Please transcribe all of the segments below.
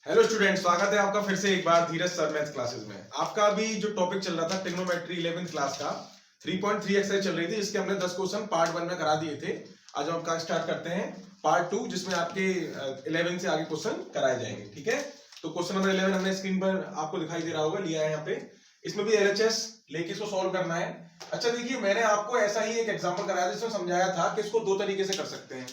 Hello student, स्वागत है आपका फिर से एक बार धीरज सर मैथ्स क्लासेस में। आपका अभी जो टॉपिक चल रहा था ट्रिग्नोमेट्री 11th क्लास का 3.3 एक्सरसाइज चल रही थी, जिसके हमने 10 क्वेश्चन पार्ट 1 में करा दिए थे। आज हम आपका स्टार्ट करते हैं पार्ट 2, जिसमें आपके 11 से आगे क्वेश्चन कराए जाएंगे। ठीक है, तो क्वेश्चन नंबर 11 हमने स्क्रीन पर आपको दिखाई दे रहा होगा, लिया है यहाँ पे। इसमें भी एलएचएस लेके इसको सॉल्व करना है। अच्छा देखिए, मैंने आपको ऐसा ही एक एग्जाम्पल कराया जिसमें समझाया था कि इसको दो तरीके से कर सकते हैं।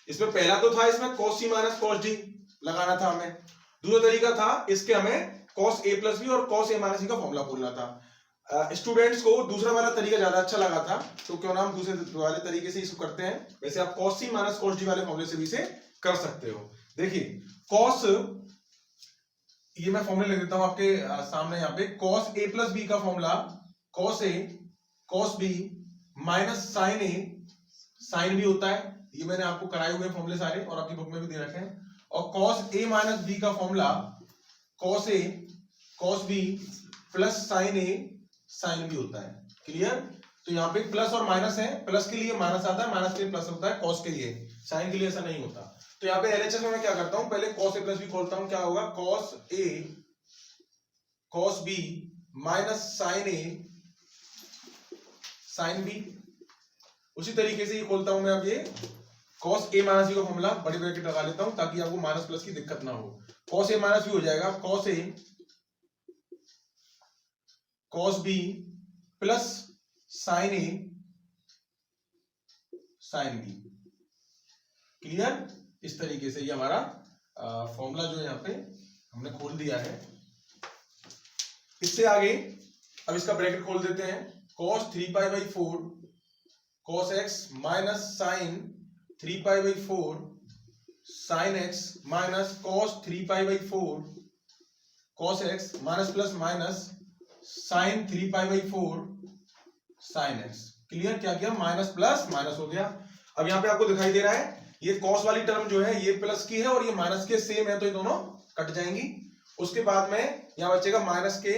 इसमें पहला तो था, इसमें cos c minus cos d लगाना था हमें। दूसरा तरीका था, इसके हमें cos a प्लस बी और cos a माइनस सी का फॉर्मूला बोलना था। स्टूडेंट्स को दूसरा वाला तरीका ज्यादा अच्छा लगा था, तो क्यों ना हम दूसरे वाले तरीके से इसको करते हैं। वैसे आप cos c minus cos d वाले फॉर्मूले से भी इसे कर सकते हो। देखिए cos, ये मैं फॉर्मूला लिख देता हूं आपके सामने यहाँ पे। cos a प्लस बी का formula cos a cos b minus sin a sin b होता है। ये मैंने आपको कराए हुए फॉर्मूले सारे और आपकी बुक में भी दे रखे हैं। और cos a माइनस b का formula cos a cos b plus sin a sin b होता है। क्लियर? तो यहाँ पे प्लस और माइनस है, प्लस के लिए माइनस आता है, माइनस के लिए प्लस होता है, cos के लिए। sin के लिए ऐसा नहीं होता। तो यहाँ पे एलएचएस में मैं क्या करता हूँ, पहले cos a प्लस b खोलता हूँ। क्या होगा? cos a cos b minus sin a sin b। उसी तरीके से ये खोलता हूं मैं अब ये cos a माइनस b का फॉर्मूला बड़े ब्रैकेट लगा लेता हूं, ताकि आपको माइनस प्लस की दिक्कत ना हो। cos a माइनस b हो जाएगा cos a cos b plus sin a sin b। Clear? इस तरीके से ये हमारा फॉर्मूला जो है यहाँ पे हमने खोल दिया है। इससे आगे अब इसका ब्रैकेट खोल देते हैं। cos 3π/4 cos x minus sin 3π/4 sin x minus cos 3π/4 cos x minus plus minus sin 3π/4 sin x। Clear? क्या किया? माइनस प्लस माइनस हो गया। अब यहाँ पे आपको दिखाई दे रहा है, ये cos वाली टर्म जो है ये प्लस की है और ये माइनस के सेम है, तो ये दोनों कट जाएंगी। उसके बाद में यहाँ बचेगा माइनस के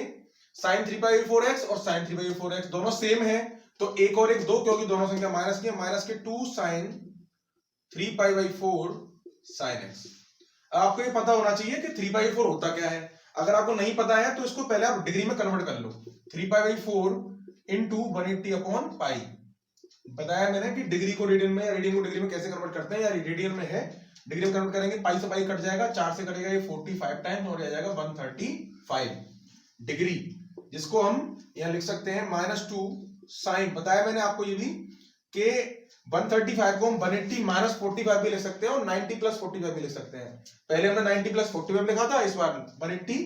sin 3π/4x और sin 3π/4x, दोनों सेम है, तो एक और एक दो, क्योंकि दोनों संख्या माइनस की है। माइनस के 2 sin 3π/4 sin x। आपको ये पता होना चाहिए कि 3π/4 होता क्या है। अगर आपको नहीं पता है तो इसको पहले आप डिग्री में कन्वर्ट कर लो। 3π/4 इंटू 180/π। बताया मैंने कि डिग्री को रेडियन में, रेडियन को डिग्री में कैसे कन्वर्ट करते हैं, या रेडियन में है, डिग्री में कन्वर्ट करेंगे, पाई से पाई कट जाएगा, 4 से कटेगा ये 45 टाइम और आ जाएगा 135 डिग्री, जिसको हम यहां लिख सकते हैं -2 साइन। बताया मैंने आपको ये भी कि 135 को हम 180 माइनस 45 भी लिख सकते हैं और 90 प्लस 45 भी लिख सकते हैं। पहले हमने 90 प्लस 45 लिखा था, इस बार 180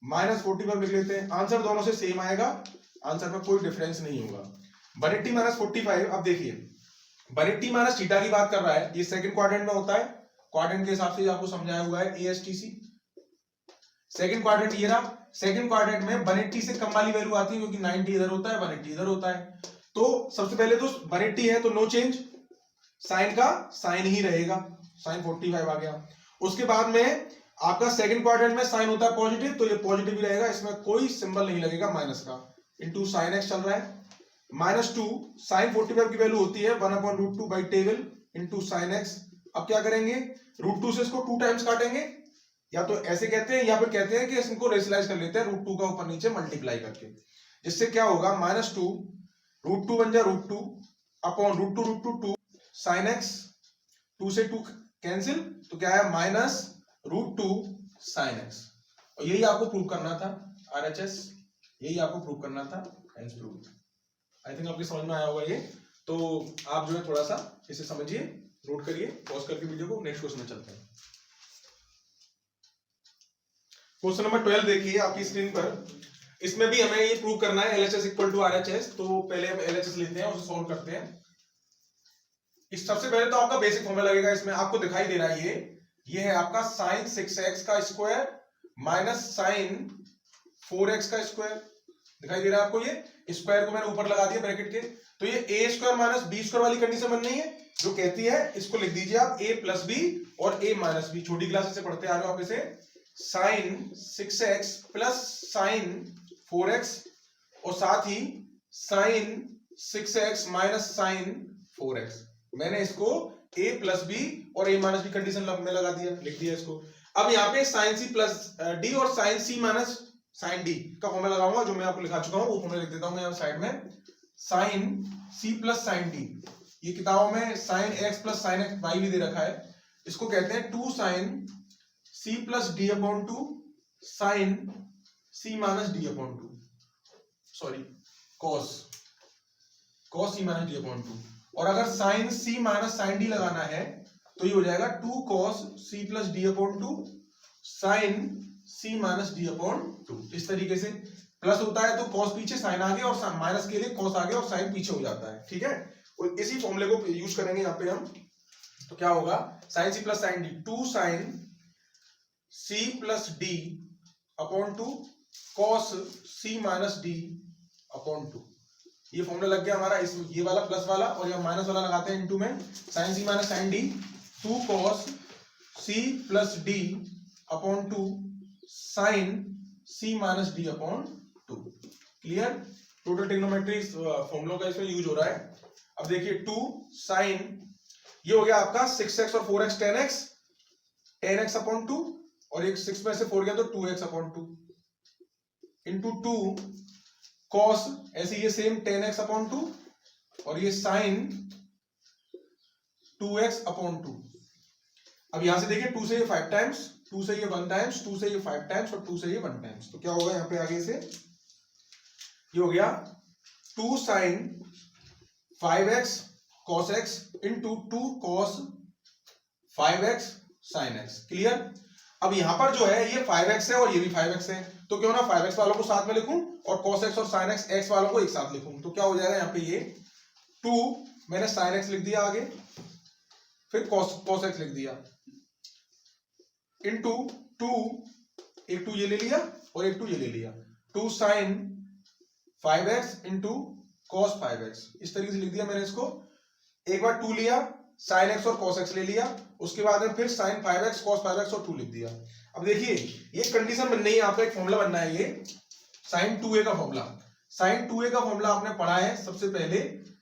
माइनस 45 लिख लेते हैं। आंसर दोनों से सेम आएगा, आंसर में कोई डिफरेंस नहीं होगा। 180 माइनस 45, अब देखिए 180 माइनस थीटा की बात कर रहा है, ये सेकंड क्वाड्रेंट में होता है। क्वाड्रेंट के हिसाब से आपको समझाया हुआ है ASTC। सेकंड क्वाड्रेंट ये रहा। सेकंड क्वाड्रेंट में 180 से कम वाली वैल्यू आती है, क्योंकि 90 इधर होता है, 180 इधर होता है। तो सबसे पहले तो 180 है तो नो चेंज, साइन का साइन ही रहेगा, साइन 45 आ गया। उसके बाद में आपका सेकंड क्वाड्रेंट में साइन होता है पॉजिटिव, तो ये पॉजिटिव ही रहेगा, इसमें कोई सिंबल नहीं लगेगा माइनस का। इंटू साइन एक्स चल रहा है, -2 साइन 45 की वैल्यू होती है 1/√2 by table into sine x. अब क्या करेंगे, √2 से इसको 2 टाइम्स काटेंगे, या तो ऐसे कहते हैं या फिर कहते हैं कि इसको रेशनलाइज कर लेते हैं √2 का ऊपर नीचे मल्टीप्लाई करके। जिससे क्या होगा, -2 √2 बन जाए √2 अपॉन √2 2 साइन एक्स, 2 से 2 कैंसिल, तो क्या है -√2 साइन एक्स। और यही आपको प्रूव करना था, RHS यही आपको प्रूव करना था। Hence proved. आई थिंक आपके समझ में आया होगा ये। तो आप जो है थोड़ा सा इसे समझिए, नोट करिए, पॉज करके वीडियो को। नेक्स्ट क्वेश्चन में चलते हैं। क्वेश्चन नंबर 12 देखिए आपकी स्क्रीन पर। इसमें भी हमें ये प्रूव करना है LHS इक्वल टू RHS। तो पहले हम LHS लेते हैं, उसे सॉल्व करते हैं। इस सबसे पहले तो आपका बेसिक फॉर्मूला लगेगा। इसमें आपको दिखाई दे रहा है ये है आपका sin 6x का स्क्वायर माइनस sin 4x का स्क्वायर। दिखाई दे रहा है आपको, ये स्क्वायर को मैंने ऊपर लगा दिया ब्रैकेट के। तो ये a² माइनस b² वाली कंडीशन बन रही है, जो कहती है, इसको लिख दीजिए आप a प्लस b और a माइनस b। छोटी क्लास से पढ़ते आ रहे हो आप इसे। sin 6x plus sin 4x और साथ ही sin 6x minus sin 4x। मैंने इसको a प्लस b और a माइनस b कंडीशन में लगा दिया, लिख दिया इसको। अब यहाँ पे साइन सी प्लस डी और sign C minus sine D का फॉर्मूला लगाऊंगा, जो मैं आपको लिखा चुका हूँ, वो फॉर्मूला लिख देता हूँ यहाँ साइड में। Sine C plus sine D, ये किताबों में sine X plus sine X Y भी दे रखा है, इसको कहते हैं 2 sine C plus D upon 2 sine C minus D upon 2, sorry cos C minus D upon 2। और अगर sine C minus sine D लगाना है तो ये हो जाएगा 2 cos C plus D upon 2 sine C minus D upon 2। इस तरीके से प्लस होता है तो कॉस पीछे साइन आगे, और माइनस के लिए कॉस आगे और साइन पीछे हो जाता है, ठीक है। और इसी फॉर्मूले को यूज करेंगे यहाँ पे हम, तो क्या होगा, sine C plus sine D 2 sine C plus D upon 2 cos C minus D upon 2। ये फॉर्मूला लग गया हमारा, इस ये वाला प्लस वाला, और ये माइनस वाला लगाते हैं इनटू में, sine C minus sine D 2 cos C plus D upon 2 sine C minus D upon 2। Clear, total trigonometry फॉर्मूलों का इसमें यूज हो रहा है। अब देखिए 2 साइन, ये हो गया आपका 6x और 4x 10x अपॉन 2, और एक 6 में से 4 गया तो 2x अपॉन 2 इंटू 2 कॉस, ऐसे ये सेम 10x अपॉन 2, और ये साइन 2x अपॉन 2। अब यहां से देखिए 2 से ये 5 टाइम्स, 2 से ये 1 टाइम्स, 2 से ये 5 टाइम्स, और 2 से ये 1 टाइम्स। तो क्या होगा यहाँ पे आगे से, ये हो गया 2 sine 5x cos x into 2 cos 5x sin x। Clear. अब यहां पर जो है ये 5x है और ये भी 5x है, तो क्यों ना 5x वालों को साथ में लिखूं और cos x और sin x x वालों को एक साथ लिखूं। तो क्या हो जाएगा यहाँ पे, ये 2 मैंने sin x लिख दिया आगे, फिर cos x लिख दिया, इंटू 2, एक 2 ये ले लिया और एक 2 ये ले लिया, 2 sin 5x into cos 5x, इस तरीके से लिख दिया मैंने इसको। एक बार 2 लिया, sin x और cos x ले लिया, उसके बाद में फिर sin 5x cos 5x और 2 लिख दिया। अब देखिए ये कंडीशन बननी है, आपका एक फॉर्मूला बनना है, ये sin 2a का फॉर्मूला। sin 2a का फॉर्मूला आपने पढ़ा है सबसे पहले,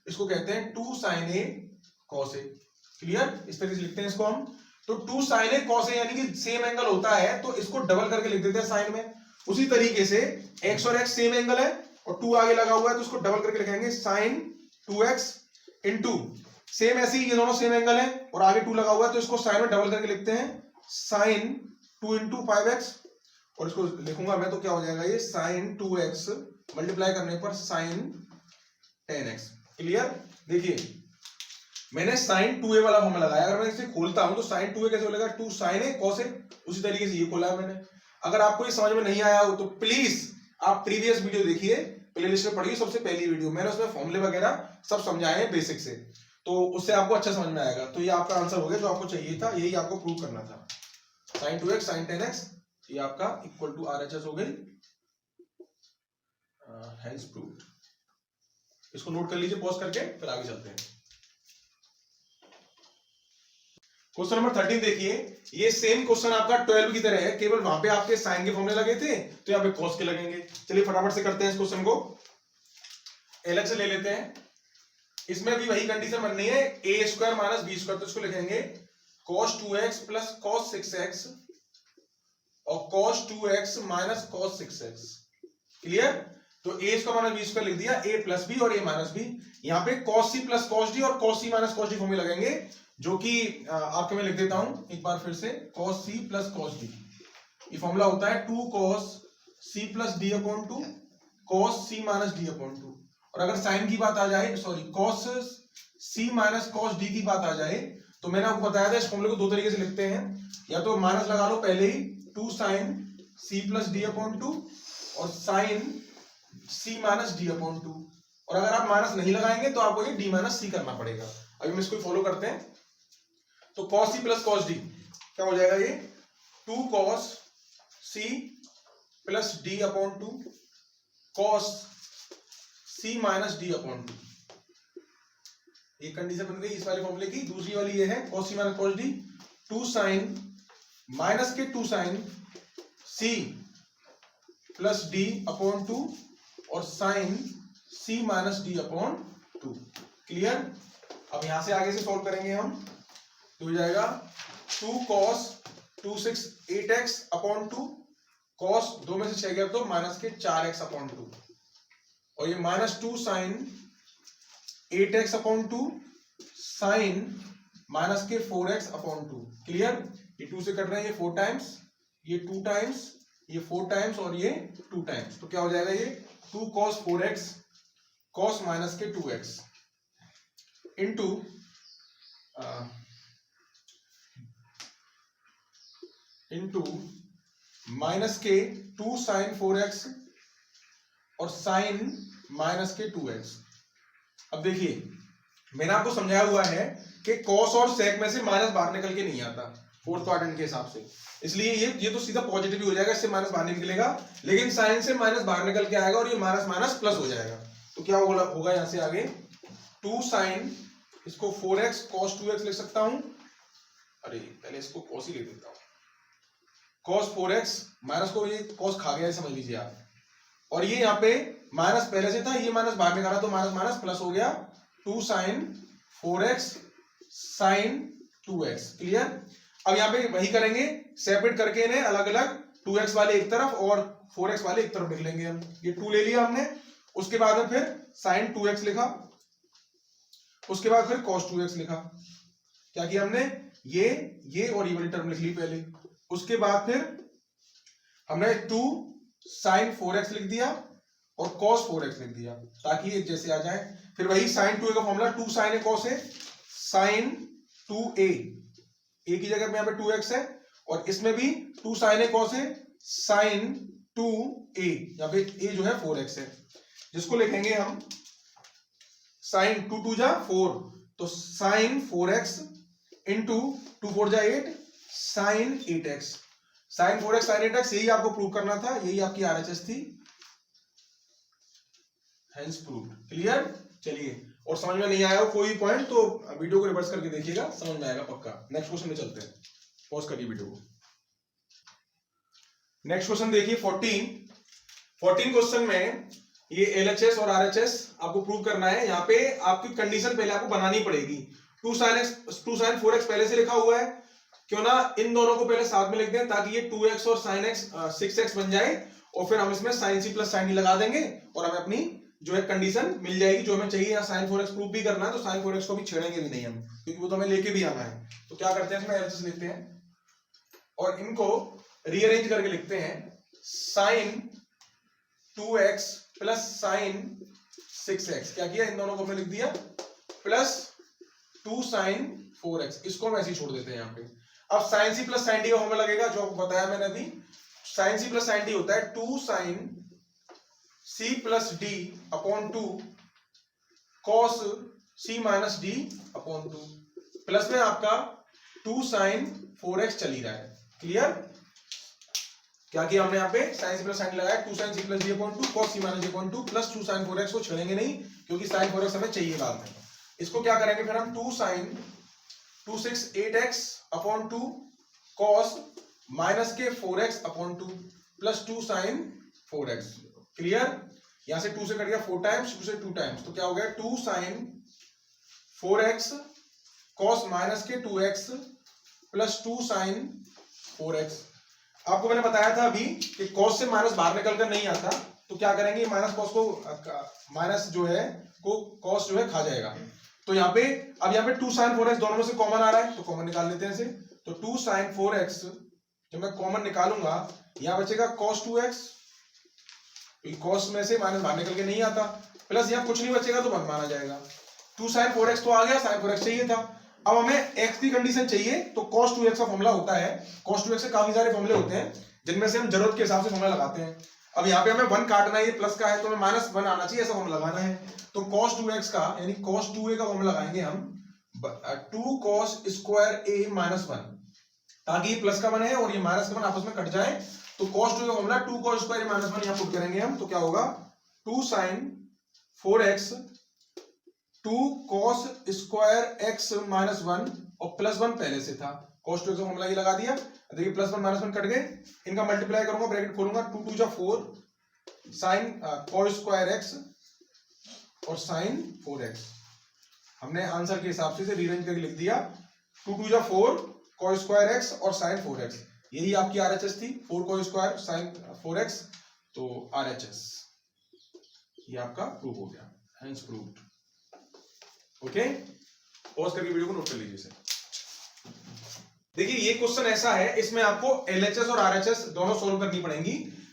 इसको कहते हैं 2 sin a cos a। Clear, इस तरीके से लिखते हैं इसको हम। तो 2 sin a cos a यानी कि सेम एंगल होता है तो इसको डबल करके लिख देते हैं साइन में। उसी तरीके से x और x सेम एंगल है और 2 आगे लगा हुआ है तो इसको डबल करके लिखेंगे sin 2x इंटू, सेम ऐसे ही ये दोनों सेम एंगल है और आगे 2 लगा हुआ है तो इसको साइन में डबल करके लिखते हैं sin 2 इंटू 5x, और इसको लिखूंगा मैं तो क्या हो जाएगा, ये sin 2x मल्टीप्लाई करने पर sin 10x। क्लियर। देखिए मैंने sin 2a वाला फॉर्मूला लगाया, अगर मैं इसे खोलता हूं तो sin 2a कैसे बोलेगा, 2 sin a cos a, उसी तरीके से ये खोला है मैंने। अगर आपको ये समझ में नहीं आया हो तो प्लीज आप प्रीवियस वीडियो देखिए, प्लेलिस्ट में पढ़िए, सबसे पहली वीडियो मैंने उसमें फॉर्मूले वगैरह सब समझाए हैं बेसिक से, तो उससे आपको अच्छा समझ में आएगा। तो ये आपका आंसर हो गया जो आपको चाहिए था, यही आपको प्रूव करना था। sin 2x sin 10x ये आपका इक्वल टू RHS हो गई, हेंस प्रूव्ड। इसको नोट कर लीजिए पॉज करके, फिर आगे चलते हैं। क्वेश्चन नंबर 13 देखिए, ये सेम क्वेश्चन आपका 12 की तरह है, केवल वहां पे आपके साइन के फॉर्मूले लगे थे तो यहाँ पे कॉस के लगेंगे। चलिए फटाफट से करते हैं इस क्वेश्चन को, अलग से ले लेते हैं। इसमें भी वही कंडीशन बननी है, a square minus b square, तो इसको लिखेंगे cos 2x plus cos 6x और cos 2x minus cos 6x। Clear. तो a square minus b square लिख दिया, a प्लस बी और a माइनस बी। यहाँ पे cos c plus cos d और cos c minus cos d फॉर्मूले लगेंगे, जो कि आपके मैं लिख देता हूं एक बार फिर से, cos c plus cos d। ये फॉर्मूला होता है 2 cos c plus d upon 2 cos c minus d upon 2। और अगर साइन की बात आ जाए, sorry cos c minus cos d की बात आ जाए, तो मैंने आपको बताया था इस फॉर्मूले को दो तरीके से लिखते हैं, या तो माइनस लगा लो पहले ही, 2 sin c plus d upon 2 और sin c minus d upon 2। और अगर आप माइनस नहीं लगाएंगे तो आपको ये d माइनस c करना पड़ेगा। अभी हम इसको फॉलो करते हैं। तो cos c plus cos d क्या हो जाएगा, ये 2 cos c plus d upon 2 cos c minus d upon 2। एक कंडीशन बन गई इस वाले फॉर्मूले की। दूसरी वाली ये है cos c minus cos d, 2 sin minus के 2 sin c plus d upon 2 और sin c minus d upon 2। Clear. अब यहां से आगे से सॉल्व करेंगे हम, तो हो जाएगा 2 cos 268x अपॉन 2 कॉस 2 में से 6 गया तो माइनस के 4x अपॉन 2 और ये -2 sign 8x upon 2 sign minus के 4x अपॉन 2। क्लियर? ये 2 से कट रहे हैं, ये 4 टाइम्स, ये 2 टाइम्स, ये 4 टाइम्स और ये 2 टाइम्स। तो क्या हो जाएगा ये 2 cos 4x cos माइनस के 2x इंटू माइनस के 2 साइन 4x और साइन माइनस के 2x। अब देखिए मैंने आपको समझाया हुआ है कि cos और sec में से माइनस बाहर निकल के नहीं आता फोर्थ क्वाड्रेंट के हिसाब से, इसलिए ये तो सीधा पॉजिटिव ही हो जाएगा, इससे माइनस बाहर निकलेगा, लेकिन साइन से माइनस बाहर निकल के आएगा और ये माइनस माइनस प्लस हो जाएगा। तो क्या होगा यहां से आगे 2 साइन, इसको 4x cos 2x लिख सकता हूं, अरे पहले इसको cos ही लिख देता हूं, cos 4x माइनस को ये cos खा गया है समझ लीजिए आप, और ये यहाँ पे माइनस पहले से था, ये माइनस बाहर निकाला तो माइनस माइनस प्लस हो गया 2 sine 4x sign 2x। Clear? अब यहाँ पे वही करेंगे, सेपरेट करके इन्हें अलग अलग 2x वाले एक तरफ और 4x वाले एक तरफ लिख लेंगे हम। ये 2 ले लिया हमने, उसके बाद में फिर साइन 2x लिखा, उसके बाद फिर cos 2x लिखा। क्या किया हमने? ये और ये वाली टर्म लिख ली पहले, उसके बाद फिर हमने 2 साइन 4x लिख दिया और cos 4x लिख दिया ताकि ये जैसे आ जाए। फिर वही साइन 2a का formula 2 sine a cos a sine 2a, a की जगह पे यहाँ पे 2x है और इसमें भी 2 sine a cos a sine 2a, यहाँ पे a जो है 4x है, जिसको लिखेंगे हम साइन 2 2 जा 4, तो साइन 4x इंटू 2 4 जा 8 sign 8x, sign 4x sign 8x, यही आपको प्रूव करना था, यही आपकी आरएचएस थी, हेंस प्रूव्ड। क्लियर? चलिए, और समझ में नहीं आया हो कोई पॉइंट तो वीडियो को रिवर्स करके देखिएगा, समझ में आएगा पक्का। नेक्स्ट क्वेश्चन में चलते हैं, पॉज करिए वीडियो को। नेक्स्ट क्वेश्चन देखिए 14 क्वेश्चन में ये एलएचएस और आरएचएस आपको प्रूव करना है। यहाँ पे आपकी कंडीशन पहले आपको बनानी पड़ेगी। 2 साइन 4x पहले से लिखा हुआ है, क्यों ना इन दोनों को पहले साथ में लिख दें ताकि ये 2x और साइन x 6x बन जाए और फिर हम इसमें sine c plus sine d लगा देंगे और हमें अपनी जो है कंडीशन मिल जाएगी जो हमें चाहिए। यहाँ साइन 4x प्रूव भी करना है तो साइन 4x को भी छेड़ेंगे भी नहीं हम, क्योंकि वो तो हमें लेके भी आना है। तो क्या करते हैं, इसमें एलएचएस लेते हैं और इनको रीअरेंज करके लिखते हैं, sign 2x plus sign 6x। क्या किया, इन दोनों को हमने लिख दिया प्लस 2 साइन 4x, इसको हम ऐसे ही छोड़ देते हैं यहाँ पे। अब sine c plus sine d का फॉर्मूला लगेगा जो आपको बताया मैंने अभी, sine c plus sine d होता है 2 sine c plus d upon 2 cos c minus d upon 2, plus में आपका 2 साइन 4x चल ही रहा है। क्लियर? क्या किया हमने यहाँ पे, साइन c प्लस साइन लगाया, 2 sine c plus d upon 2 cos c minus d upon 2 plus 2 sine 4x को छेड़ेंगे नहीं क्योंकि साइन 4x हमें चाहिए बाद में। इसको क्या करेंगे फिर हम 2 sign 268x upon 2 cos minus के 4x upon 2 plus 2 sine 4x। Clear? यहां से 2 से कट गया 4 टाइम्स, 2 से 2 टाइम्स, तो क्या हो गया 2 साइन 4x कॉस माइनस के 2x प्लस 2 साइन 4x। आपको मैंने बताया था अभी कि कॉस से माइनस बाहर निकल कर नहीं आता, तो क्या करेंगे, माइनस कॉस को माइनस जो है को कॉस जो है खा जाएगा। तो यहाँ पे अब यहाँ पे 2 साइन 4x दोनों में से कॉमन आ रहा है तो कॉमन निकाल लेते हैं इसे। तो 2 साइन 4x जब मैं कॉमन निकालूंगा यहाँ बचेगा cos 2x, cos में से माइनस बाहर निकल के नहीं आता, प्लस यहाँ कुछ नहीं बचेगा तो 1 माना जाएगा। 2 साइन 4x तो आ गया, साइन 4x चाहिए था। अब हमें x की कंडीशन चाहिए तो cos 2x का फॉर्मूला होता है, cos 2x से काफी सारे फॉर्मूले होते हैं जिनमें से हम जरूरत के हिसाब से फॉर्मूला लगाते हैं। अब यहाँ पे हमें 1 काटना है, ये प्लस का है तो हमें -1 आना चाहिए, ऐसा फॉर्मूला लगाना है। तो cos 2x का यानी cos 2a का फॉर्मूला लगाएंगे हम 2 cos स्क्वायर a माइनस 1, ताकि ये प्लस का 1 है और ये माइनस का 1 आपस में कट जाए। तो cos 2 का formula 2 cos square a minus 1 यहाँ पुट करेंगे हम, तो क्या होगा 2 sin 4x 2 cos square x minus 1 और प्लस 1 पहले से था, cos 2x का फॉर्मूला ये लगा दिया। देखिए प्लस 1 माइनस 1 कट गए, इनका मल्टीप्लाई करूंगा, ब्रैकेट खोलूंगा, 2 2 जा 4 sin cos स्क्वायर x और sin 4x। हमने आंसर के हिसाब से रीअरेंज करके लिख दिया 2 2 जा 4 cos स्क्वायर x और sin 4x। यही आपकी RHS थी, 4 cos स्क्वायर साइन 4x, तो RHS ये आपका प्रूव हो गया, हेंस प्रूव्ड। ओके, पॉज करके वीडियो को नोट कर लीजिए। देखिए ये क्वेश्चन ऐसा है, इसमें आपको LHS और RHS दोनों सोल्व करनी पड़ेंगी।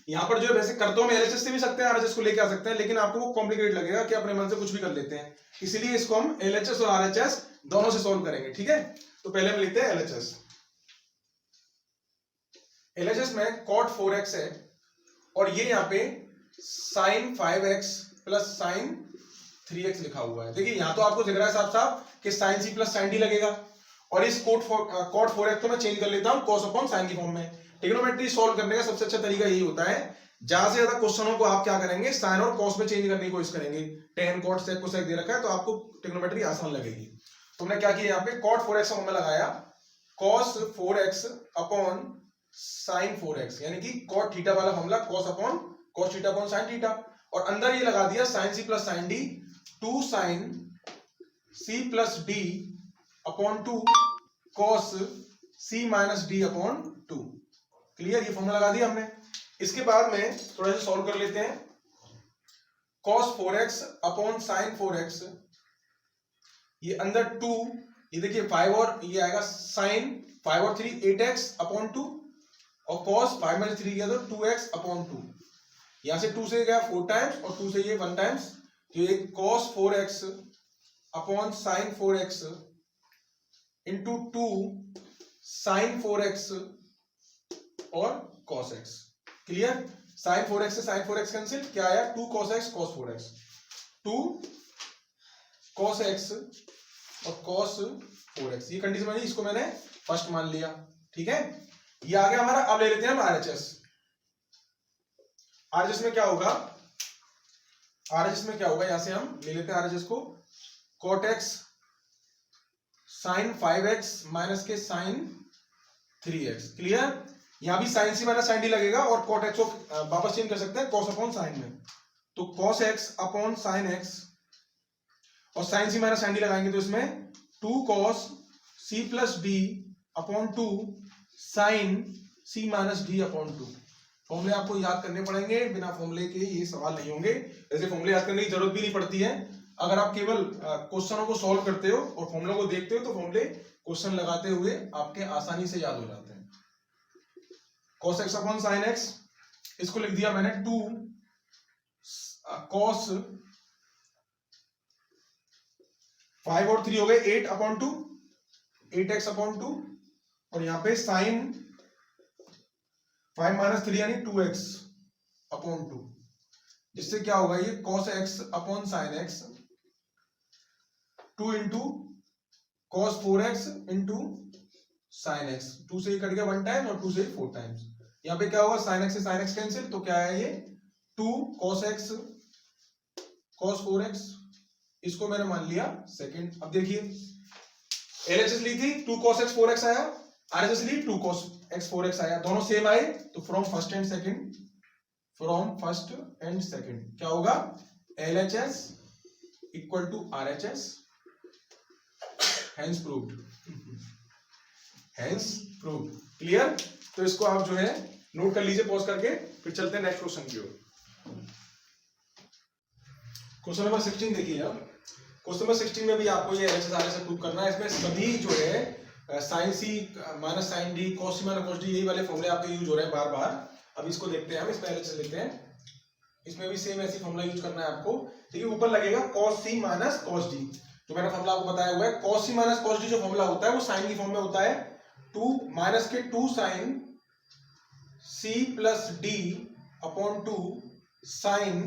यहाँ पर जो है वैसे कर तो हम LHS से भी सकते हैं, RHS को लेके आ सकते हैं, लेकिन आपको वो कॉम्प्लिकेट लगेगा कि अपने मन से कुछ भी कर लेते हैं, इसलिए इसको हम LHS और RHS दोनों से सोल्व करेंगे। ठीक है, तो पहले हम लिखते हैं LHS। LHS में cot 4x है और ये यहाँ पे sin 5x plus sin 3x लिखा हुआ है। देखिए यहाँ तो आपको दिख रहा है साफ साफ कि sin c plus sin d लगेगा, और इस cot 4x को मैं चेंज कर लेता हूँ cos अपॉन sin की फॉर्म में। ट्रिग्नोमेट्री सॉल्व करने का सबसे अच्छा तरीका यही होता है, जहां से ज्यादा क्वेश्चनों को आप क्या करेंगे, साइन और cos में चेंज करने की कोशिश करेंगे। tan cot sec cosec दे रखा है तो आपको ट्रिग्नोमेट्री आसान लगेगी। तुमने क्या किया, यहाँ पे cot 4x का फॉर्मूला लगाया cos 4x upon sin 4x, यानी कि cot थीटा वाला formula cos upon cos theta upon sin theta, और अंदर ये लगा दिया sin c plus sin d 2 sin c plus d upon 2 cos c minus d upon 2। Clear, ये formula लगा दिया हमने। इसके बाद में थोड़ा सा सॉल्व कर लेते हैं। cos 4x upon sin 4x, ये अंदर 2, ये देखिए 5 और ये आएगा sin 5 और 3 8x अपॉन 2, और cos 5 में 3 गया तो 2x अपॉन 2, यहां से 2 से गया 4 टाइम्स और 2 से ये 1 टाइम्स, तो ये cos 4x upon sin 4x into 2 sin 4x और cos x। Clear, sin 4x से sin 4x कैंसिल, क्या आया 2 cos x cos 4x, 2 cos x और cos 4x, ये कंडीशन बनी, इसको मैंने फर्स्ट मान लिया। ठीक है, ये आ गया हमारा। अब ले लेते हैं हम RHS। RHS में क्या होगा, RHS में क्या होगा, यहां से हम ले लेते हैं RHS को, cot x sin 5x minus के sin 3x। क्लियर, यहां भी sin c minus sin d लगेगा, और cot x को वापस चेंज कर सकते हैं cos अपॉन sin में, तो cos x upon sin x, और sin c minus sin d लगाएंगे तो इसमें 2 cos c plus d upon 2 sin c minus d upon 2। फॉर्मूले आपको याद करने पड़ेंगे, बिना फॉर्मूले के ये सवाल नहीं होंगे। ऐसे फॉर्मूले याद करने की जरूरत भी नहीं पड़ती है, अगर आप केवल क्वेश्चनों को सॉल्व करते हो और फॉर्मूलों को देखते हो तो फॉर्मूले क्वेश्चन लगाते हुए आपके आसानी से याद हो जाते हैं। cos x upon sin x, इसको लिख दिया मैंने 2 cos 5 और 3 हो गए 8 अपॉन 2, 8x अपॉन 2, और यहां पे sin 5 माइनस 3 यानी 2x अपॉन 2, जिससे क्या होगा, ये cos x upon sin x 2 into cos 4x into sin x, 2 से ये कट गया 1 टाइम और 2 से 4 टाइम्स। यहाँ पे क्या होगा, sin x से sin x कैंसिल, तो क्या है ये 2 cos x cos 4x, इसको मैंने मान लिया सेकंड। अब देखिए LHS ली थी 2 cos x 4x आया, RHS ली 2 cos x 4x आया, दोनों सेम आए, तो from first and second, from first and second क्या होगा, LHS equal to RHS, hence proved, hence proved. Clear, तो इसको आप जो है नोट कर लीजिए पॉज करके, फिर चलते हैं नेक्स्ट क्वेश्चन की ओर। क्वेश्चन नंबर 16 देखिए। अब क्वेश्चन नंबर 16 में भी आपको ये LHS RHS प्रूव करना है। इसमें सभी जो है sin c minus sin d cos c minus cos d यही वाले फॉर्मूले आपके यूज हो रहे हैं बार बार। अब इसको देखते हैं हम, इसमें LHS लेते हैं, इसमें भी सेम ऐसी फॉर्मूला यूज करना है आपको। देखिए ऊपर लगेगा cos c minus cos d, जो मैंने फॉर्मूला आपको बताया हुआ है। cos c minus cos d जो फॉर्मूला होता है वो साइन की फॉर्म में होता है, 2 माइनस के 2 sin c plus d upon 2 sin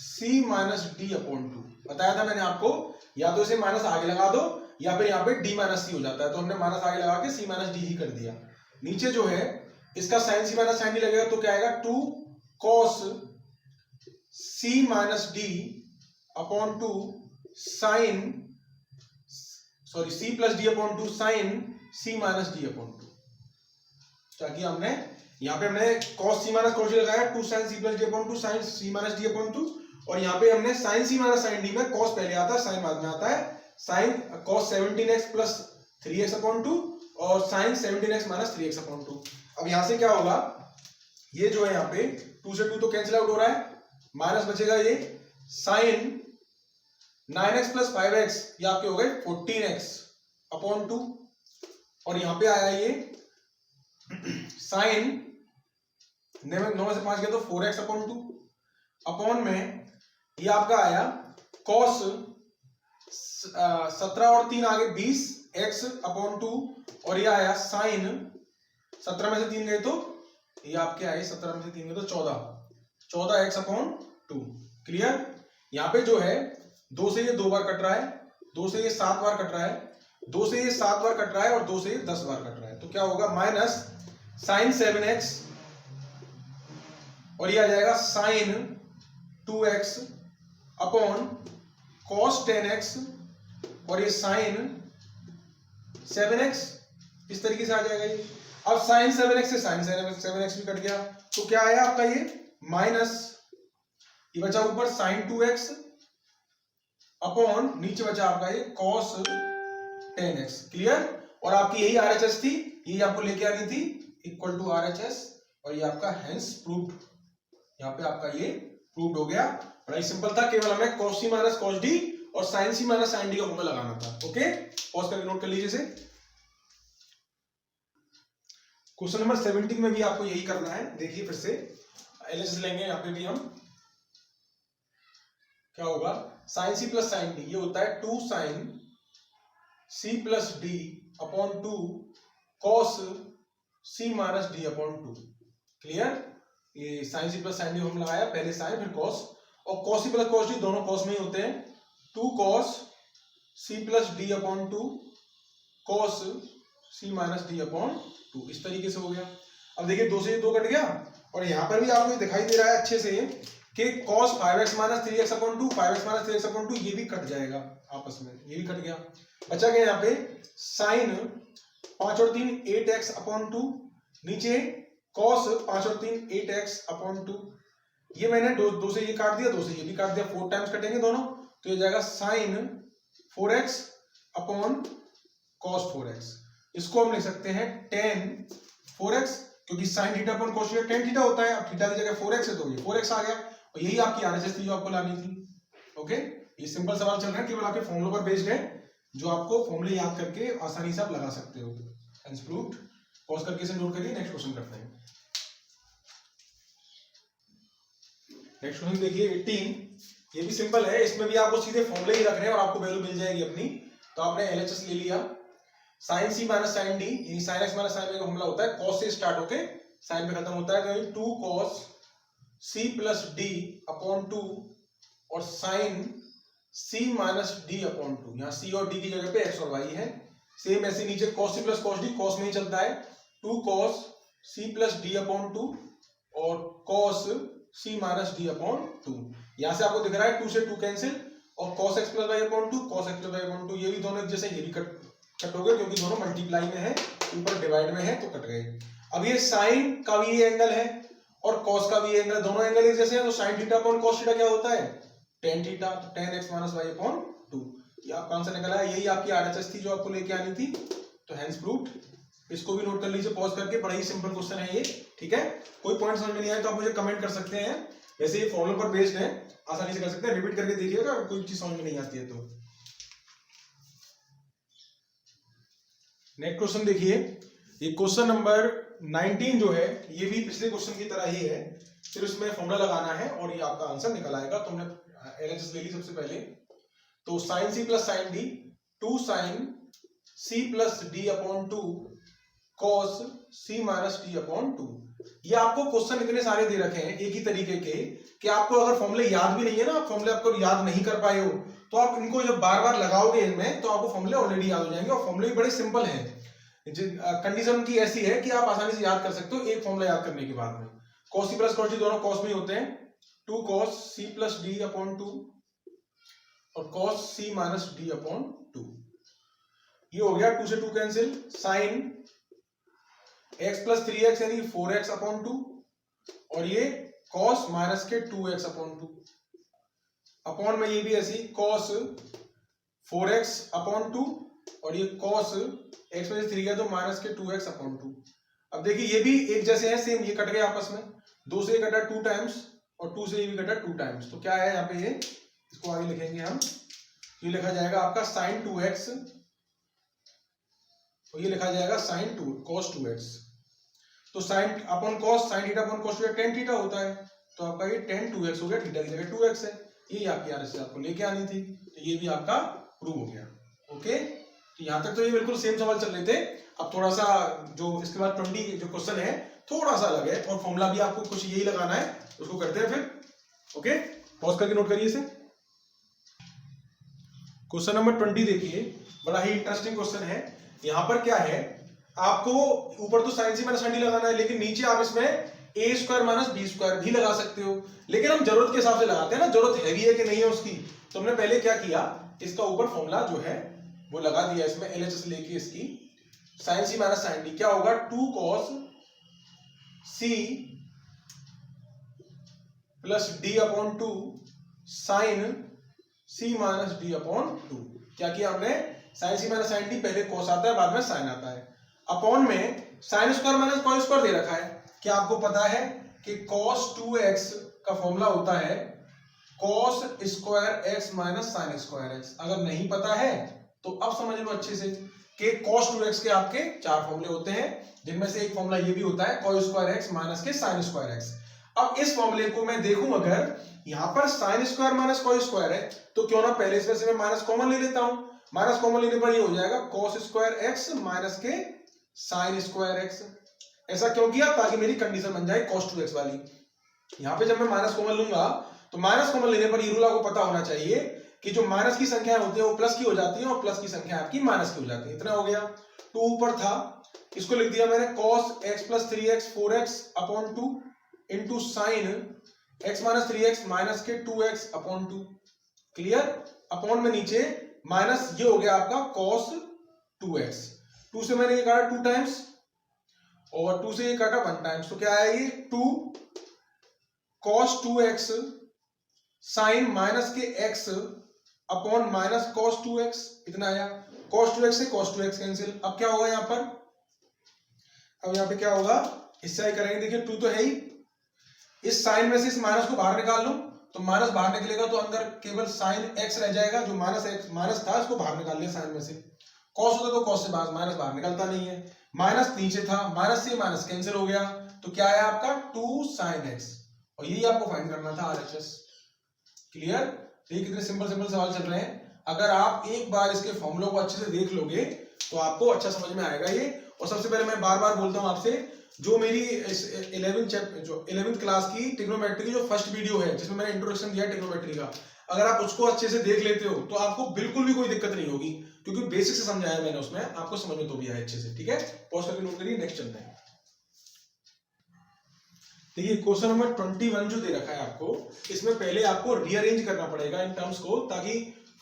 c minus d upon 2 बताया था मैंने आपको। या तो इसे माइनस आगे लगा दो या फिर यहाँ पे d माइनस c हो जाता है, तो हमने माइनस आगे लगा के c माइनस d ही कर दिया। नीचे जो है इसका sin c minus sin d लगेगा, तो क्या आएगा 2 cos c minus d upon 2 sin c plus d upon 2 sin c minus d upon 2। क्या किया हमने, यहाँ पे हमने cos c minus cos d लगाया, 2 sin c plus d upon 2 sin c minus d upon 2, और यहाँ पे हमने sin c minus sin d में cos पहले आता है sin बाद में आता है, sin cos 17x plus 3x upon 2 और sign 17x minus 3x upon 2। अब यहां से क्या होगा, ये जो है यहाँ पे 2 से 2 तो कैंसिल आउट हो रहा है, माइनस बचेगा ये साइन 9x प्लस 5x, ये आपके हो गए 14x अपॉन 2, और यहां पे आया ये साइन 9 में से 5 गया तो 4x अपॉन 2 अपॉन में ये आपका आया कॉस 17 और 3 आगे 20x अपॉन 2, और ये आया साइन 17 में से 3 गए तो ये आपके आए 17 में से 3 गए तो 14x अपॉन 2। क्लियर। यहाँ पे जो है 2 से ये 2 बार कट रहा है, 2 से ये 7 बार कट रहा है, 2 से ये 7 बार कट रहा है और 2 से ये 10 बार कट रहा है, तो क्या होगा माइनस साइन 7x और ये आ जाएगा sign 2x upon cos 10x और ये साइन 7x, इस तरीके से आ जाएगा ये। अब साइन 7x से साइन 7x भी कट गया, तो क्या आया आपका ये माइनस, ये बचा ऊपर साइन 2x अपॉन नीचे बचा आपका ये कॉस 10x। क्लियर। और आपकी यही RHS थी, यही आपको लेके आनी थी, इक्वल टू RHS, और ये आपका हेंस प्रूव्ड, यहाँ पे आपका ये प्रूव्ड हो गया। बड़ा ही सिंपल था, केवल हमें cos c minus cos d और sin c minus sin d का फॉर्मूला लगाना था। ओके, पॉज करके नोट कर लीजिए इसे। क्वेश्चन नंबर 17 में भी आपको यही करना है। देखिए फिर से LHS लेंगे, यहाँ पे भी हम क्या होगा, sin c plus sin d, ये होता है 2 sin c plus d upon 2 cos c minus d upon 2। Clear. ये sin c plus sin d हम लगाया, पहले sin फिर cos, और cos c plus cos d दोनों cos में ही होते हैं, 2 cos c plus d upon 2 cos c minus d upon 2, इस तरीके से हो गया। अब देखिए 2 से 2 कट गया, और यहां पर भी आपको दिखाई दे रहा है अच्छे से कि cos 5x minus 3x upon 2, 5x minus 3x upon 2, ये भी कट जाएगा आपस में, ये भी कट गया। बचा गया यहाँ पे साइन 5 और 3 8x अपॉन 2, नीचे cos 5 और 3 8x अपॉन 2, ये मैंने 2 से ये काट दिया, 2 से ये भी काट दिया, 4 टाइम्स कटेंगे दोनों, तो ये जाएगा sign 4x upon cos 4x। इसको हम लिख सकते हैं tan 4x, क्योंकि sin theta upon cos theta tan theta होता है, अब थीटा की जगह 4x है तो ये 4x आ गया, और यही आपकी RHS थी जो आपको लानी थी। ओके, ये सिंपल सवाल चल रहा है, केवल आपके फॉर्मूले पर बेस्ड है, जो आपको फॉर्मूले याद करके आसानी से आप लगा सकते हो। Hence proved. पॉज करके इसे नोट करिए, नेक्स्ट क्वेश्चन करते हैं। नेक्स्ट क्वेश्चन देखिए 18, ये भी सिंपल है, इसमें भी आपको सीधे फॉर्मूले ही रखने हैं और आपको वैल्यू मिल जाएगी अपनी। तो आपने LHS ले लिया, sine c minus sine d, यानी साइन x माइनस साइन का फॉर्मूला होता है cos से स्टार्ट होके साइन पे खत्म होता है, तो 2 cos c plus d upon 2 और sine c minus d upon 2, यहाँ c और d की जगह पे x और y है। सेम ऐसे नीचे cos c plus cos d, cos में ही चलता है, 2 cos c plus d upon 2 और cos c minus d upon 2। यहाँ से आपको दिख रहा है 2 से 2 कैंसिल, और cos x plus y upon 2, cos x plus y upon 2, ये भी दोनों एक जैसे, ये भी कट हो गए क्योंकि दोनों मल्टीप्लाई में है, ऊपर डिवाइड में है, तो कट गए। अब ये साइन का भी ये एंगल है और cos का भी एंगल, दोनों एंगल एक जैसे हैं, तो sin theta upon cos theta क्या होता है tan थीटा, तो tan x minus y upon 2, ये आपका आंसर निकला है। यही आपकी RHS थी जो आपको लेके आनी थी, तो हेंस प्रूव्ड। इसको भी नोट कर लीजिए पॉज करके, बड़ा ही सिंपल क्वेश्चन है ये। ठीक है, कोई पॉइंट समझ में नहीं आए तो आप मुझे कमेंट कर सकते हैं, वैसे ये फॉर्मूले पर बेस्ड है, आसानी से कर सकते हैं, रिपीट करके देखिएगा अगर कोई चीज समझ में नहीं आती है तो। नेक्स्ट क्वेश्चन देखिए, ये क्वेश्चन नंबर 19 जो है, ये भी पिछले क्वेश्चन की तरह ही है, फिर उसमें फॉर्मूला लगाना है और ये आपका आंसर निकल आएगा। तो हमने LHS ले ली सबसे पहले, तो sine c plus sine d, 2 sine c plus d upon 2 cos c minus d upon 2। ये आपको क्वेश्चन इतने सारे दे रखे हैं एक ही तरीके के कि आपको अगर फॉर्मूले याद भी नहीं है ना, आप फॉर्मूले आपको याद नहीं कर पाए हो, तो आप इनको जब बार बार लगाओगे इनमें, तो आपको फॉर्मूले ऑलरेडी याद हो जाएंगे, और फॉर्मूले भी बड़े सिंपल हैं। कंडीशन उनकी ऐसी है कि आप आसानी से याद कर सकते हो एक फॉर्मूला याद करने के बाद में। cos c plus cos d दोनों cos में ही होते हैं, 2 cos c plus d upon 2 और cos c minus d upon 2, ये हो गया 2 से 2 cancel, sign x plus 3x यानी 4x अपॉन 2, और ये cos माइनस के 2x अपॉन 2, अपॉन में ये भी ऐसी cos 4x अपॉन 2 और ये cos x में से 3 गया तो माइनस के 2x अपॉन 2। अब देखिए ये भी एक जैसे हैं, सेम, ये कट गए आपस में, 2 से ये कटा 2 टाइम्स और 2 से ये भी कटा 2 टाइम्स। तो क्या है यहाँ पे, ये इसको आगे लिखेंगे हम, ये लिखा जाएगा आपका sin 2x और ये लिखा जाएगा sin 2 cos 2x। तो sin upon cos, sin theta upon cos theta tan theta होता है, तो आपका ये tan 2x हो गया, थीटा की जगह 2x है। ये आपकी आर आपको लेके आनी थी, तो ये भी आपका प्रूव हो गया। ओके, तो यहाँ तक तो ये बिल्कुल सेम सवाल चल रहे थे। अब थोड़ा सा जो इसके बाद 20 जो क्वेश्चन है थोड़ा सा अलग है, और फॉर्मूला भी आपको कुछ यही लगाना है, उसको करते हैं फिर। ओके, पॉज करके नोट करिए इसे। क्वेश्चन नंबर 20 देखिए, बड़ा ही इंटरेस्टिंग क्वेश्चन है। यहाँ पर क्या है, आपको ऊपर तो sign C minus sine D लगाना है, लेकिन नीचे आप इसमें ए स्क्वायर माइनस बी स्क्वायर भी लगा सकते हो, लेकिन हम जरूरत के हिसाब से लगाते हैं ना, जरूरत हैवी है कि नहीं है उसकी। तो हमने पहले क्या किया, इसका ऊपर फॉर्मूला जो है वो लगा दिया इसमें, एलएचएस लेके इसकी sine C minus sine D क्या होगा, 2 cos C plus D upon 2 sine C minus D upon 2। क्या किया हमने, sine C minus sine D, पहले cos आता है बाद में साइन आता है, अपॉन में sine square minus cos square दे रखा है। क्या आपको पता है कि cos 2x का फॉर्मूला होता है cos square x minus sine square x। अगर नहीं पता है तो अब समझ लो अच्छे से कि cos 2x के आपके 4 फॉर्मूले होते हैं, जिनमें से एक फॉर्मूला ये भी होता है cos स्क्वायर x माइनस के साइन स्क्वायर x। अब इस फॉर्मूले को मैं देखूं, अगर यहां पर sign square minus cos square है, तो क्यों ना पहले इसमें से मैं माइनस कॉमन ले लेता हूं। माइनस कॉमन लेने पर ये हो जाएगा cos स्क्वायर x माइनस के साइन स्क्वायर x। ऐसा क्यों किया, ताकि मेरी कंडीशन बन जाए cos 2x वाली। यहाँ पे जब मैं माइनस कॉमन लूंगा तो माइनस कॉमन लेने पर ये रूल आपको पता होना चाहिए कि जो माइनस की संख्या होती है वो प्लस की हो जाती है और प्लस की संख्या आपकी माइनस की हो जाती है। इतना हो गया। 2 ऊपर था, इसको लिख दिया मैंने cos x plus 3x 4x upon 2 into sine x minus 3x minus के 2x अपॉन 2। क्लियर, अपॉन में नीचे माइनस, ये हो गया आपका cos 2x। 2 से मैंने ये काटा 2 टाइम्स और 2 से ये काटा 1 टाइम्स, तो क्या आया, ये 2 cos 2x साइन माइनस के x upon minus cos 2x, इतना आया। cos 2x से cos 2x कैंसिल। अब क्या होगा यहाँ पर, अब यहाँ पे क्या होगा, इससे ही करेंगे। देखिए 2 तो है ही, इस साइन में से इस माइनस को बाहर निकाल लो तो माइनस बाहर निकलेगा, तो अंदर केवल साइन x रह जाएगा। जो माइनस था इसको बाहर निकाल लिया साइन में से। cos होता तो cos से माइनस बाहर निकलता नहीं है, माइनस नीचे था, माइनस से माइनस कैंसिल हो गया, तो क्या है आपका 2 sin x, और यही आपको फाइंड करना था RHS। क्लियर, ये कितने सिंपल सवाल चल रहे हैं। अगर आप एक बार इसके फॉर्मूलों को अच्छे से देख लोगे तो आपको अच्छा समझ में आएगा ये। और सबसे पहले मैं बार बार बोलता हूं आपसे, जो मेरी 11th क्लास की ट्रिग्नोमेट्री की जो फर्स्ट वीडियो है, जिसमें मैंने इंट्रोडक्शन दिया ट्रिग्नोमेट्री का, अगर आप उसको अच्छे से देख लेते हो तो आपको बिल्कुल भी कोई दिक्कत नहीं होगी, क्योंकि बेसिक से समझाया मैंने उसमें, आपको समझ में तो भी आया अच्छे से। ठीक है, पॉज करके नोट करिए, नेक्स्ट चलते हैं। देखिए क्वेश्चन नंबर 21 जो दे रखा है आपको, इसमें पहले आपको रीअरेंज करना पड़ेगा इन टर्म्स को, ताकि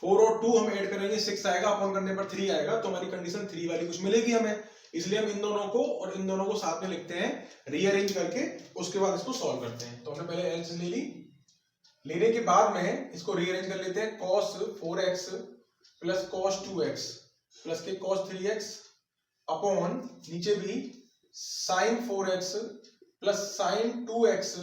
4 और 2 हम ऐड करेंगे, 6 आएगा, अपॉन करने पर 3 आएगा, तो हमारी कंडीशन 3 वाली कुछ मिलेगी हमें। इसलिए हम इन दोनों को और इन दोनों को साथ में लिखते हैं रीअरेंज करके, उसके बाद इसको सॉल्व करते हैं। तो हमने पहले एलएचएस ले ली, लेने के बाद में इसको रीअरेंज कर लेते हैं। cos 4x plus cos 2x plus के cos 3x अपॉन नीचे भी sin 4x plus sin 2x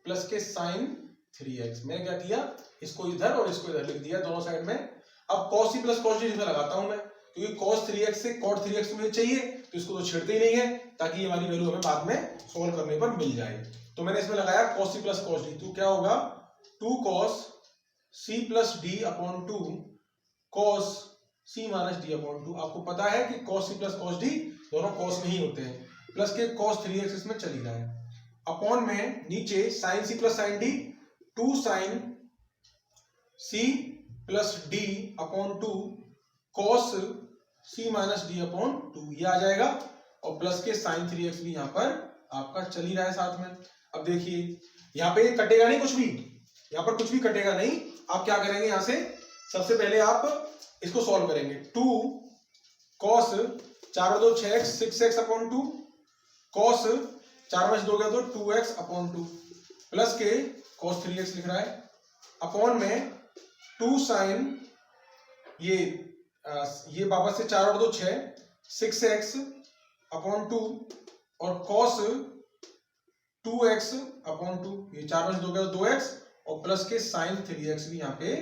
plus के sin 3x। मैंने क्या किया, इसको इधर और इसको इधर लिख दिया दोनों साइड में। अब cos c plus cos d इसमें लगाता हूं मैं, क्योंकि cos 3x से cot 3x मुझे चाहिए, तो इसको तो छेड़ते ही नहीं है, ताकि ये वाली वैल्यू हमें बाद में सोल्व करने पर मिल जाए। तो मैंने इसमें लगाया cos c plus cos d, तो क्या होगा 2 cos c plus d upon 2 cos c minus d upon 2। आपको पता है कि cos c plus cos d दोनों cos में ही होते हैं, प्लस के cos 3x इसमें चल ही रहा है, अपॉन में नीचे sin c plus sin d 2 sin c plus d upon 2 cos c minus d upon 2, ये आ जाएगा, और प्लस के sin 3x भी यहाँ पर आपका चल ही रहा है साथ में। अब देखिए यहाँ पे कटेगा नहीं कुछ भी, यहाँ पर कुछ भी कटेगा नहीं। आप क्या करेंगे, यहाँ से सबसे पहले आप इसको सॉल्व करेंगे। 2 cos 4 और 2 6x 6x अपॉन 2 cos 4 में 2 गया तो 2x अपॉन 2 प्लस के cos 3x लिख रहा है, अपॉन में 2 sin ये वापस से 4 और 2 6 6x अपॉन 2 और cos 2x अपॉन 2, ये 4 में से 2 गया 2x और प्लस के sin 3x भी यहाँ पे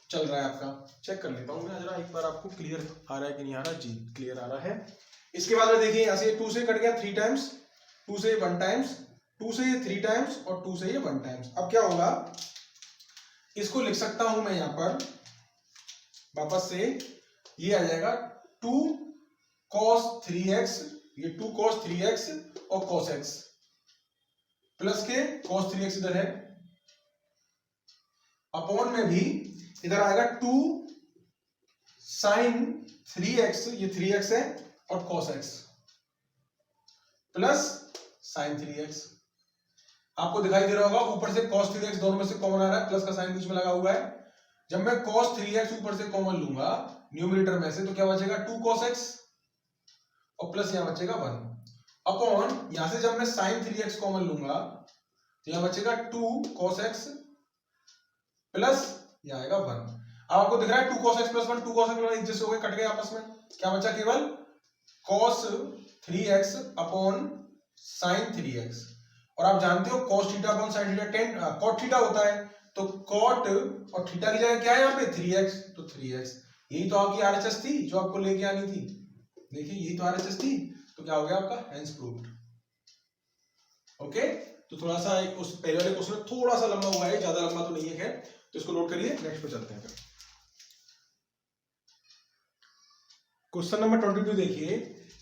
चल रहा है आपका। चेक कर लेता हूँ मैं जरा एक बार, आपको क्लियर आ रहा है कि नहीं आ रहा? जी क्लियर आ रहा है। इसके बाद में देखिए यहाँ से 2 से कट गया 3 टाइम्स, 2 से 1 टाइम्स, 2 से ये 3 टाइम्स और 2 से ये 1 टाइम्स। अब क्या होगा, इसको लिख सकता हूं मैं यहाँ पर वापस से, ये आ जाएगा 2 cos 3x, ये 2 cos 3x और cos x प्लस के cos 3x इधर है, अपॉन में भी इधर आएगा 2 sin 3x, ये 3x है और cos x plus sin 3x। आपको दिखाई दे रहा होगा ऊपर से cos 3x दोनों में से कॉमन आ रहा है, प्लस का साइन बीच में लगा हुआ है। जब मैं cos 3x ऊपर से कॉमन लूंगा न्यूमरेटर में से, तो क्या बचेगा 2 cos x और प्लस यहां बचेगा 1 अपॉन, यहां से जब मैं sin 3x कॉमन लूंगा तो यहां बचेगा 2 cos x प्लस यहां आएगा 1। अब आपको दिख रहा है 2 cos x plus 1, 2 cos x एक जैसे हो गए, कट गए आपस में, क्या बचा केवल cos 3x upon sin 3x। और आप जानते हो cos theta upon sin theta 10 cot theta होता है, तो cot और थीटा की जगह क्या है यहाँ पे 3x, तो 3x। यही तो आपकी RHS थी जो आपको लेके आनी थी, देखिए यही तो RHS थी, तो क्या हो गया आपका हेंस प्रूव्ड। ओके, तो थोड़ा सा उस पहले वाले क्वेश्चन थोड़ा सा लंबा हुआ है, ज्यादा लंबा तो नहीं है, खैर तो इसको नोट करिए। नेक्स्ट पे चलते हैं। क्वेश्चन नंबर 22 देखिए,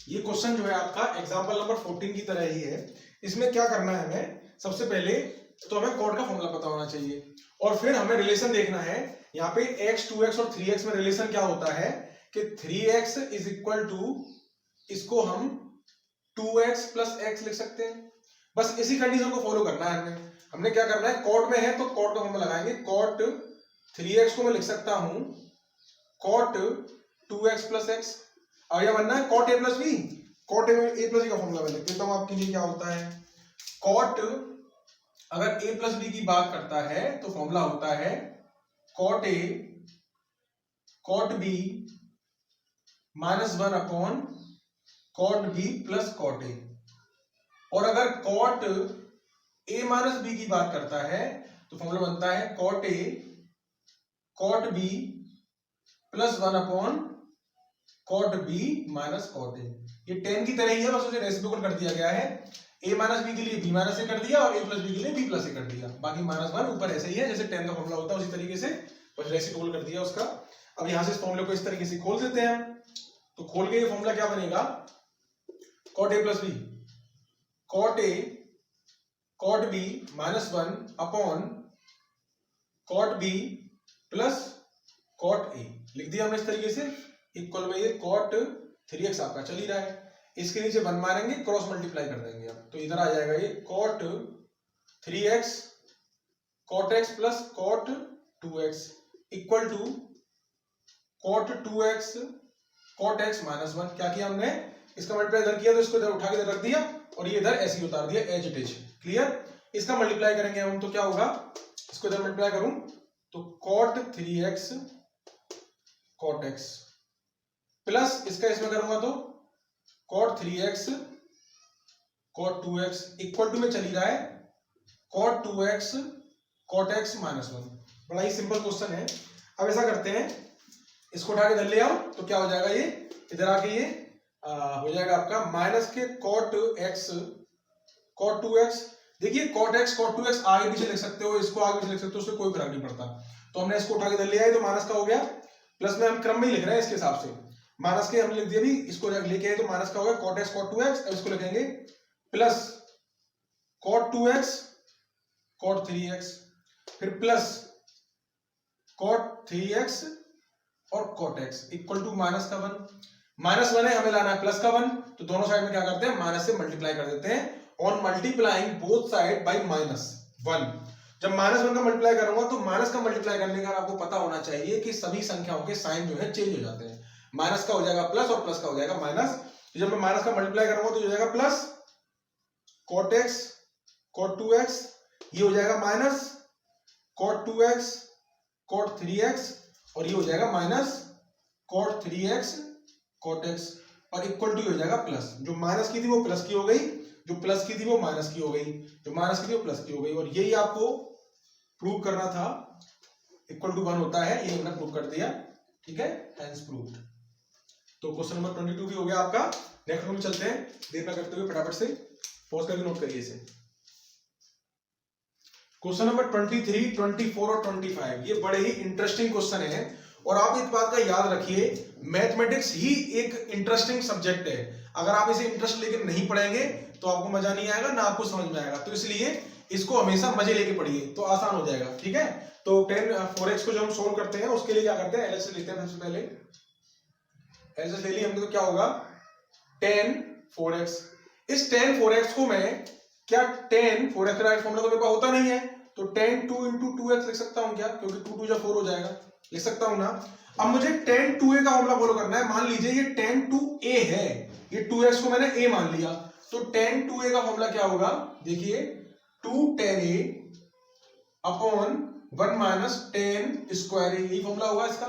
ये क्वेश्चन जो है आपका एग्जांपल नंबर 14 की तरह ही है। इसमें क्या करना है हमें, सबसे पहले तो हमें कॉट का फॉर्मूला पता होना चाहिए और फिर हमें रिलेशन देखना है। यहाँ पे x 2x और 3x में रिलेशन क्या होता है कि 3x इज इक्वल टू, इसको हम 2x प्लस x लिख सकते हैं। बस इसी कंडीशन को फॉलो करना है हमने क्या करना है, कॉट में है तो कॉट का फॉर्मूला लगाएंगे। कॉट 3x को मैं लिख सकता हूं कॉट 2x प्लस x। अब यह बनना है cot a plus b, cot a plus b का फॉर्मूला मैं लिख देता हूं आपके लिए। क्या होता है, कॉट अगर a प्लस b की बात करता है तो फॉर्मूला होता है cot a cot b minus 1 upon cot b plus cot a। और अगर कॉट a माइनस b की बात करता है तो फॉर्मूला बनता है cot a cot b plus 1 upon cot b minus cot a। ये 10 की तरह ही है, बस उसे रेसिप्रोकल कर दिया गया है। a माइनस b के लिए b माइनस a कर दिया और a प्लस b के लिए b प्लस a कर दिया। बाकी माइनस 1 ऊपर ऐसे ही है, जैसे 10 का फॉर्मूला होता है उसी तरीके से बस रेसिप्रोकल कर दिया उसका। अब यहां से इस फॉर्मूले को इस तरीके से खोल देते हैं। तो खोल के ये फॉर्मूला क्या बनेगा, cot a plus b cot a cot b minus 1 upon cot b plus cot a। लिख दिया हमने इस तरीके से। इक्वल में ये कॉट 3x आपका चल ही रहा है, इसके नीचे 1 मारेंगे, क्रॉस मल्टीप्लाई कर देंगे अब, तो इधर आ जाएगा ये cot 3x cot x plus cot 2x equal to cot 2x cot x minus 1। क्या किया हमने, इसका मल्टीप्लाई इधर किया तो इसको इधर उठा के इधर रख दिया और ये इधर ऐसे ही उतार दिया एज इट इज। क्लियर, इसका मल्टीप्लाई करेंगे हम तो क्या होगा, इसको इधर मल्टीप्लाई करूं तो cot 3x cot x plus इसका इसमें करूंगा तो cot 3x cot 2x equal to में चली रहा है cot 2x cot x minus 1। बड़ा ही सिंपल क्वेश्चन है। अब ऐसा करते हैं, इसको उठा के इधर ले आओ तो क्या हो जाएगा, ये इधर आके ये हो जाएगा आपका माइनस के कॉट x कॉट 2x। देखिए कॉट x कॉट 2x आगे पीछे लिख सकते हो, इसको आगे पीछे लिख सकते हो, उससे कोई फर्क नहीं पड़ता। तो हमने इसको उठा के इधर ले आए तो माइनस का हो गया, प्लस में हम क्रम में ही लिख रहे हैं इसके हिसाब से, माइनस के हमने लिख दिया भी, इसको लेके आए तो माइनस का होगा कॉट x कॉट 2x। अब इसको लिखेंगे plus cot 2x cot 3x फिर प्लस कॉट 3x और cot x equal to minus का 1। माइनस 1 है, हमें लाना है प्लस का 1, तो दोनों साइड में क्या करते हैं, माइनस से मल्टीप्लाई कर देते हैं। On multiplying both side by minus 1। जब माइनस 1 का मल्टीप्लाई करूंगा तो माइनस का मल्टीप्लाई करने का आपको पता होना चाहिए कि सभी संख्याओं के साइन जो है चेंज हो जाते हैं। माइनस का हो जाएगा प्लस और प्लस का हो जाएगा माइनस। तो जब मैं माइनस का मल्टीप्लाई करूंगा तो हो जाएगा plus cot x cot 2x, ये हो जाएगा minus cot 2x cot 3x और ये हो जाएगा minus cot 3x cot x। और इक्वल टू हो जाएगा प्लस, जो माइनस की थी वो प्लस की हो गई, जो प्लस की थी वो माइनस की हो गई, जो माइनस की थी वो प्लस की हो गई, और यही आपको प्रूव करना था, इक्वल टू 1 होता है, ये हमने प्रूव कर दिया, ठीक है, हेंस प्रूव्ड। तो क्वेश्चन नंबर 22 भी हो गया आपका। नेक्स्ट में चलते हैं, देर ना करते हुए फटाफट से पॉज करके नोट करिए इसे। क्वेश्चन नंबर 23, 24 और 25 ये बड़े ही इंटरेस्टिंग क्वेश्चन है, और आप इस बात का याद रखिए, मैथमेटिक्स ही एक इंटरेस्टिंग सब्जेक्ट है, अगर आप इसे इंटरेस्ट लेके नहीं पढ़ेंगे तो आपको मजा नहीं आएगा, ना आपको समझ में आएगा, तो इसलिए इसको हमेशा मजे लेके पढ़िए तो आसान हो जाएगा, ठीक है। तो 10 4x को जो हम सोल्व करते हैं उसके लिए क्या करते हैं, एलएचएस लेते हैं। सबसे पहले एलएचएस ले लिया हमने, तो क्या होगा 10 4x। इस 10 4x को मैं क्या 10 4x का राइट फॉर्मूला तो मेरे पास होता नहीं है, तो 10 2 into 2x लिख सकता हूं क्या, क्योंकि 2 2 4 हो जाएगा, लिख सकता हूं ना। अब मुझे 10 2a का फॉर्मूला फॉलो करना है। मान लीजिए ये 10 2a है, ये 2x को मैंने a मान लिया, तो 10 2a का फॉर्मूला क्या होगा, देखिए 2 10a upon 1 minus 10 square a, यही फॉर्मूला होगा इसका।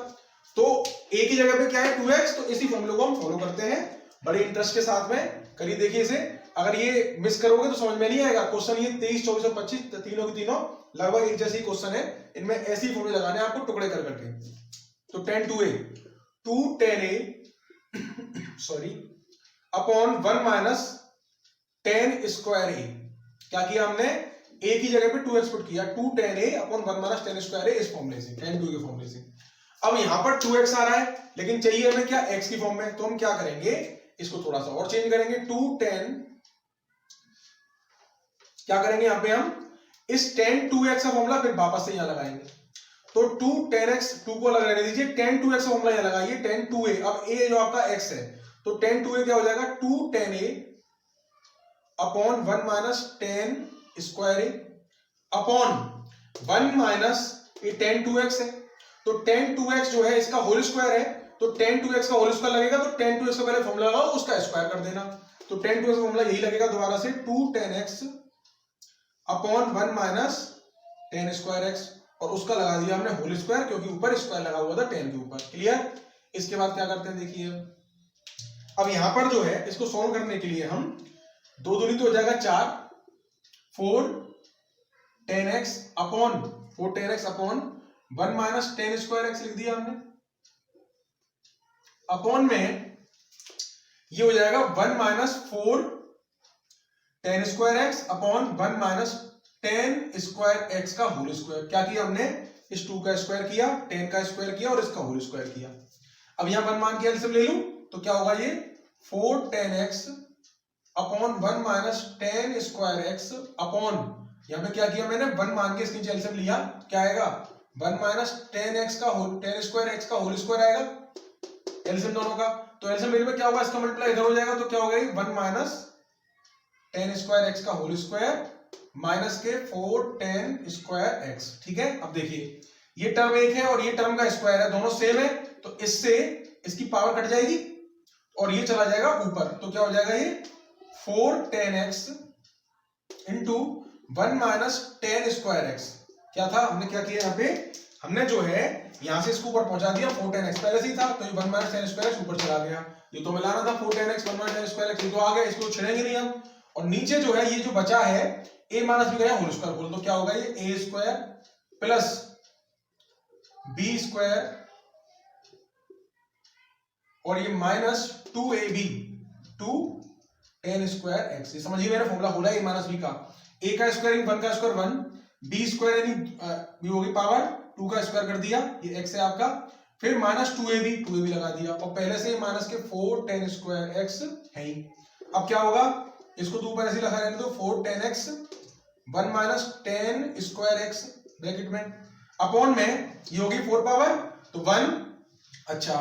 तो a की जगह पे क्या है 2x, तो इसी फॉर्मूले को हम फॉलो करते हैं बड़े इंटरेस्ट के साथ में। करिए देखिए इसे, अगर ये मिस करोगे तो समझ में नहीं आएगा। क्वेश्चन ये 23 24 और 25 तीनों के तीनों लगभग एक जैसे ही क्वेश्चन है, इनमें ऐसे ही फॉर्मूले लगाने हैं आपको टुकड़े कर करके। तो 10 2a 2 10a sorry upon 1 minus 10 square a, क्या किया हमने, a की जगह पे 2x पुट किया, 2 10a upon 1 minus 10 square a, इस फॉर्मूले से 10 2 के फॉर्मूले से। अब यहां पर 2x आ रहा है, लेकिन चाहिए हमें क्या x की फॉर्म में, तो हम क्या करेंगे, इसको थोड़ा सा और चेंज करेंगे, 2 10 क्या करेंगे यहां पे हम इस 10 2x का फॉर्मूला फिर वापस से यहां लगाएंगे, तो 2 10x 2 को अलग रहने दीजिए, 10 2x का फॉर्मूला यहां लगाइए 10 2a। अब a जो आपका x है, तो 10 2a क्या हो जाएगा 2 10a upon 1 minus 10 square a upon 1 minus ये 10 2x है, तो 10 2x जो है इसका होल स्क्वायर है, तो 10 2x का होल स्क्वायर लगेगा, तो 10 2x का पहले फॉर्मूला लगाओ, उसका स्क्वायर कर देना, तो 10 2x का फॉर्मूला यही लगेगा दोबारा से 2 10x upon 1 minus 10 square x, और उसका लगा दिया हमने होल स्क्वायर, क्योंकि ऊपर स्क्वायर लगा हुआ था 10 के ऊपर। क्लियर। इसके बाद क्या करते हैं देखिए, अब यहां पर जो है इसको सॉल्व करने के लिए हम 2 दूनी तो हो जाएगा 4 4 10x upon 4 10x upon 1 minus 10 square x लिख दिया हमने, अपॉन में ये हो जाएगा 1 minus 4 10 square x upon 1 minus 10 square x का होल स्क्वायर। क्या किया हमने, इस 2 का स्क्वायर किया, 10 का स्क्वायर किया और इसका होल स्क्वायर किया। अब यहां 1 मान के एलसीएम ले लूं तो क्या होगा, ये 4 10x upon 1 minus 10 square x upon, यहां पे क्या किया मैंने 1 मान के इसके नीचे एलसीएम लिया, क्या आएगा 1 माइनस 10x का होल 10 स्क्वायर x का होल स्क्वायर आएगा, एलसीएम दोनों का। तो एलसीएम लेने में क्या होगा, इसका मल्टीप्लाई इधर हो जाएगा, तो क्या हो गई 1 माइनस 10 स्क्वायर x का होल स्क्वायर माइनस के 4 10 स्क्वायर x। ठीक है। अब देखिए ये टर्म एक है और ये टर्म का स्क्वायर है, दोनों सेम है, तो इससे इसकी पावर कट जाएगी और ये चला जाएगा ऊपर, तो क्या हो जाएगा, ये 4 10x into 1 minus 10 square x। क्या था, हमने क्या किया यहाँ पे, हमने जो है यहां से इसको ऊपर पहुंचा दिया, 4 10x पहले से ही था, तो ये 1 माइनस 10 स्क्वायर x ऊपर चला गया, ये तो मिलाना था 4 10x 1 माइनस 10 स्क्वायर x, ये तो आ गया, इसको छेड़ेंगे नहीं हम। और नीचे जो है ये जो बचा है a माइनस b गया होल स्क्वायर बोल, तो क्या होगा, ये a square plus b square और ये माइनस 2ab 2 10 स्क्वायर x। ये समझिए मेरा फॉर्मूला हो रहा है a माइनस b का, a का स्क्वायर यानी 1 का स्क्वायर 1, b स्क्वायर यानी b होगी पावर 2 का स्क्वायर कर दिया, ये x है आपका, फिर माइनस 2ab लगा दिया, और पहले से माइनस के 4 10 स्क्वायर x है ही। अब क्या होगा, इसको तो ऊपर ऐसे लिखा रहने दो, 4 10x 1 minus 10 square x bracket में, अपॉन में ये होगी 4 पावर तो 1। अच्छा,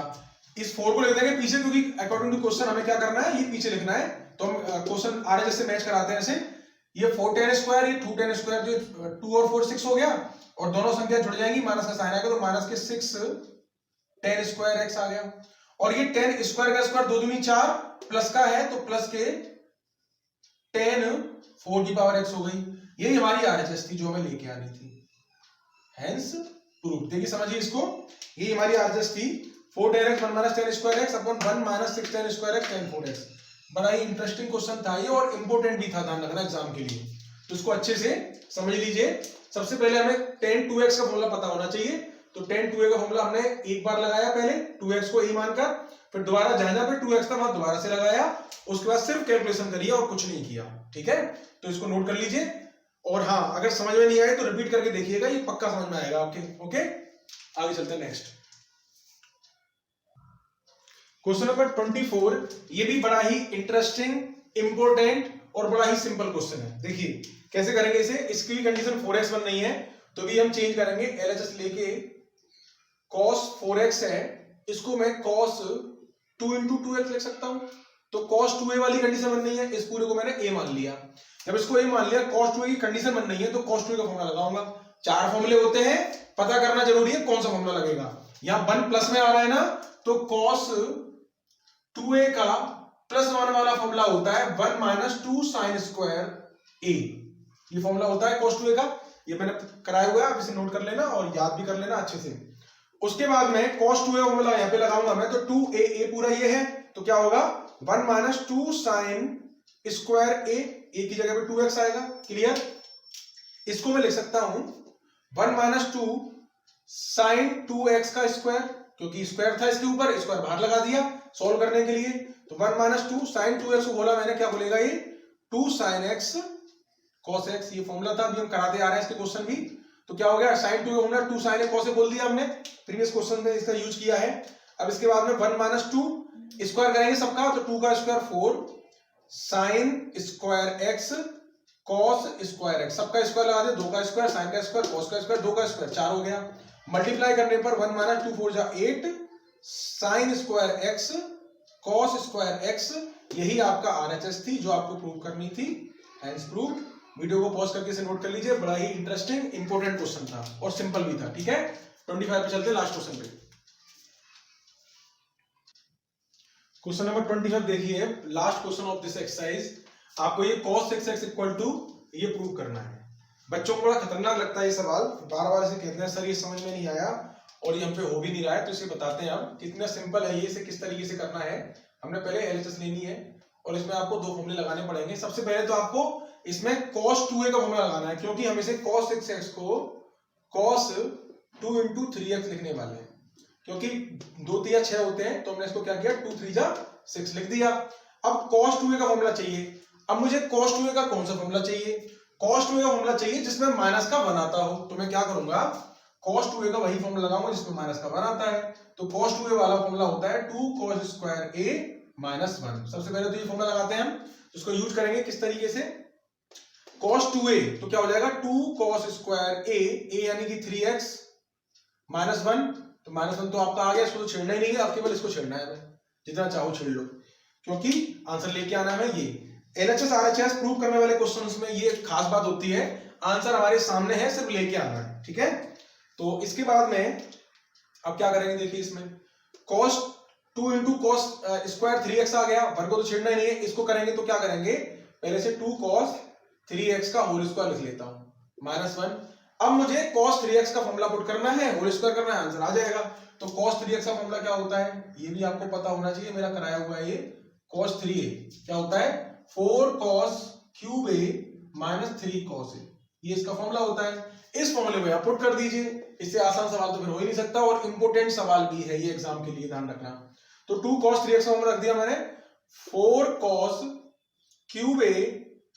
इस 4 को लिख देंगे पीछे, क्योंकि अकॉर्डिंग टू क्वेश्चन हमें क्या करना है, ये पीछे लिखना है, तो हम क्वेश्चन आरएचएस से मैच कराते हैं ऐसे। ये 4 10 स्क्वायर, ये 2 10 स्क्वायर, जो 2 और 4 6 हो गया, और दोनों संख्या जुड़ जाएंगी, माइनस का साइन आएगा, तो माइनस के 6 10 स्क्वायर x आ गया, और ये 10 स्क्वायर का स्क्वायर 2 दूनी 4 प्लस का है, तो प्लस के 10 4 की पावर x हो गई। यही हमारी आरएचएस थी जो हमें लेके आनी थी, हेंस प्रूफ। देखिए समझिए इसको, ये हमारी आरएचएस थी 4 tan x 1 minus tan square x upon 1 minus 6 tan square x tan 4x। बड़ा ही इंटरेस्टिंग क्वेश्चन था ये और इंपॉर्टेंट भी था, ध्यान रखना एग्जाम के लिए, तो इसको अच्छे से समझ लीजिए। सबसे पहले हमें tan 2x का फॉर्मूला पता होना चाहिए, तो tan 2a का फॉर्मूला हमने एक बार लगाया पहले 2x को a मानकर, फिर दोबारा जहां पे 2x था वहां दोबारा से लगाया, उसके बाद सिर्फ कैलकुलेशन करिए और कुछ नहीं किया, ठीक है। तो इसको नोट कर लीजिए, और हाँ अगर समझ में नहीं आए तो रिपीट करके देखिएगा, ये पक्का समझ में आएगा आपके। ओके, आगे चलते हैं नेक्स्ट क्वेश्चन नंबर 24। ये भी बड़ा ही इंटरेस्टिंग, इंपॉर्टेंट और बड़ा ही सिंपल क्वेश्चन है। देखिए कैसे करेंगे इसे। इसकी भी कंडीशन 4x 1 नहीं है तो भी हम चेंज करेंगे, LHS लेके cos 4x है, इसको मैं cos 2 into 2x लिख सकता हूं, तो cos 2a वाली कंडीशन बन नहीं है, इस पूरे को मैंने a मान लिया। जब इसको a मान लिया, cos 2a की कंडीशन बन नहीं है, तो cos 2a का फॉर्मूला लगाऊंगा। 4 फॉर्मूले होते हैं, पता करना जरूरी है कौन सा फॉर्मूला लगेगा। यहां 1 प्लस में आ रहा है ना, तो cos 2a का +1 वाला फॉर्मूला होता है 1 minus 2 sin square a, ये फॉर्मूला होता है cos 2a का, ये मैंने कराया हुआ है, आप इसे नोट कर लेना और याद भी कर लेना अच्छे से। उसके बाद में cos 2a फॉर्मूला यहां पे लगाऊंगा मैं, तो 2a पूरा ये है, तो क्या होगा 1 minus 2 sin square a, a की जगह पे 2x आएगा, क्लियर। इसको मैं लिख सकता हूं 1 minus 2 sin 2x का स्क्वायर, क्योंकि स्क्वायर था इसके ऊपर, स्क्वायर बाहर लगा दिया सॉल्व करने के लिए, तो 1 minus 2 sin 2x को बोला मैंने, क्या बोलेगा ये 2 sin x cos x, ये फॉर्मूला था, अभी हम कराते आ रहे हैं इसके क्वेश्चन भी। तो क्या हो गया sin 2 का formula 2 sin x cos x बोल दिया हमने, प्रीवियस क्वेश्चन में इसका यूज किया है। अब इसके बाद में 1 minus 2 स्क्वायर करेंगे सबका, तो 2 का square 4 sin square x cos square x, सबका स्क्वायर लगा दे, 2 का स्क्वायर sin का स्क्वायर cos का स्क्वायर 2 का स्क्वायर 4 हो गया। मल्टीप्लाई करने पर 1 minus 2 4 जा 8 sin square x cos square x, यही आपका RHS थी जो आपको प्रूव करनी थी, हेंस प्रूव। वीडियो को पॉज करके इसे नोट कर लीजिए, बड़ा ही इंटरेस्टिंग इंपॉर्टेंट क्वेश्चन था और सिंपल भी था, ठीक है। 25 पे चलते हैं लास्ट क्वेश्चन पे। क्वेश्चन नंबर 25 देखिए, last question of this exercise. आपको ये cos 6x इक्वल टू ये प्रूव करना है। बच्चों को बड़ा खतरनाक लगता है ये सवाल, बार बार इसे कहते हैं सर ये समझ में नहीं आया और ये हम पे हो भी नहीं रहा है, तो इसे बताते हैं हम कितना सिंपल है ये, इसे किस तरीके से करना है। हमने पहले LHS लेनी है और इसमें आपको 2 फॉर्मूले लगाने पड़ेंगे। सबसे पहले तो आपको इसमें cos 2a का फॉर्मूला लगाना है, क्योंकि हम इसे cos 6x को cos 2 into 3x लिखने वाले हैं, क्योंकि 2 3 6 होते हैं, तो हमने इसको क्या किया 2 3 जा 6 लिख दिया। अब cos 2a का फॉर्मूला चाहिए। अब मुझे cos 2a का कौन सा फॉर्मूला चाहिए, cos 2a का फॉर्मूला चाहिए जिसमें माइनस का 1 आता हो, तो मैं क्या करूंगा cos 2a का वही फॉर्मूला लगाऊंगा जिसमें माइनस का 1 आता है। तो cos 2a वाला फॉर्मूला होता है 2 cos स्क्वायर a माइनस 1। सबसे पहले तो ये फॉर्मूला लगाते हैं हम, इसको यूज करेंगे किस तरीके से, cos 2a तो क्या हो जाएगा 2 cos स्क्वायर a यानी कि 3x माइनस 1, तो माइनस 1 तो आपका आ गया, इसको तो छेड़ना ही नहीं है, आप केवल इसको छेड़ना है, जितना चाहो छेड़ लो, क्योंकि आंसर लेके आना है। ये LHS RHS प्रूव करने वाले क्वेश्चंस में ये खास बात होती है, आंसर हमारे सामने है, सिर्फ लेके आना है, ठीक है। तो इसके बाद में अब क्या करेंगे, देखिए इसमें cos 2 into cos square 3x आ गया, वर्ग को तो छेड़ना ही नहीं है, इसको करेंगे तो क्या करेंगे, पहले से 2 cos 3x का होल स्क्वायर लिख लेता हूं माइनस 1। अब मुझे cos 3x का फॉर्मूला पुट करना है, होल स्क्वायर करना है, आंसर आ जाएगा। तो cos 3x का फॉर्मूला क्या होता है, ये भी आपको पता होना चाहिए, मेरा कराया हुआ है ये। cos 3a क्या होता है 4 cos cube a minus 3 cos a, ये इसका फॉर्मूला होता है। इस फॉर्मूले में आप पुट कर दीजिए, इससे आसान सवाल तो फिर हो ही नहीं सकता, और इंपोर्टेंट सवाल भी है ये एग्जाम के लिए, ध्यान रखना। तो 2 cos 3x का फॉर्मूला रख दिया मैंने, 4 cos क्यूब a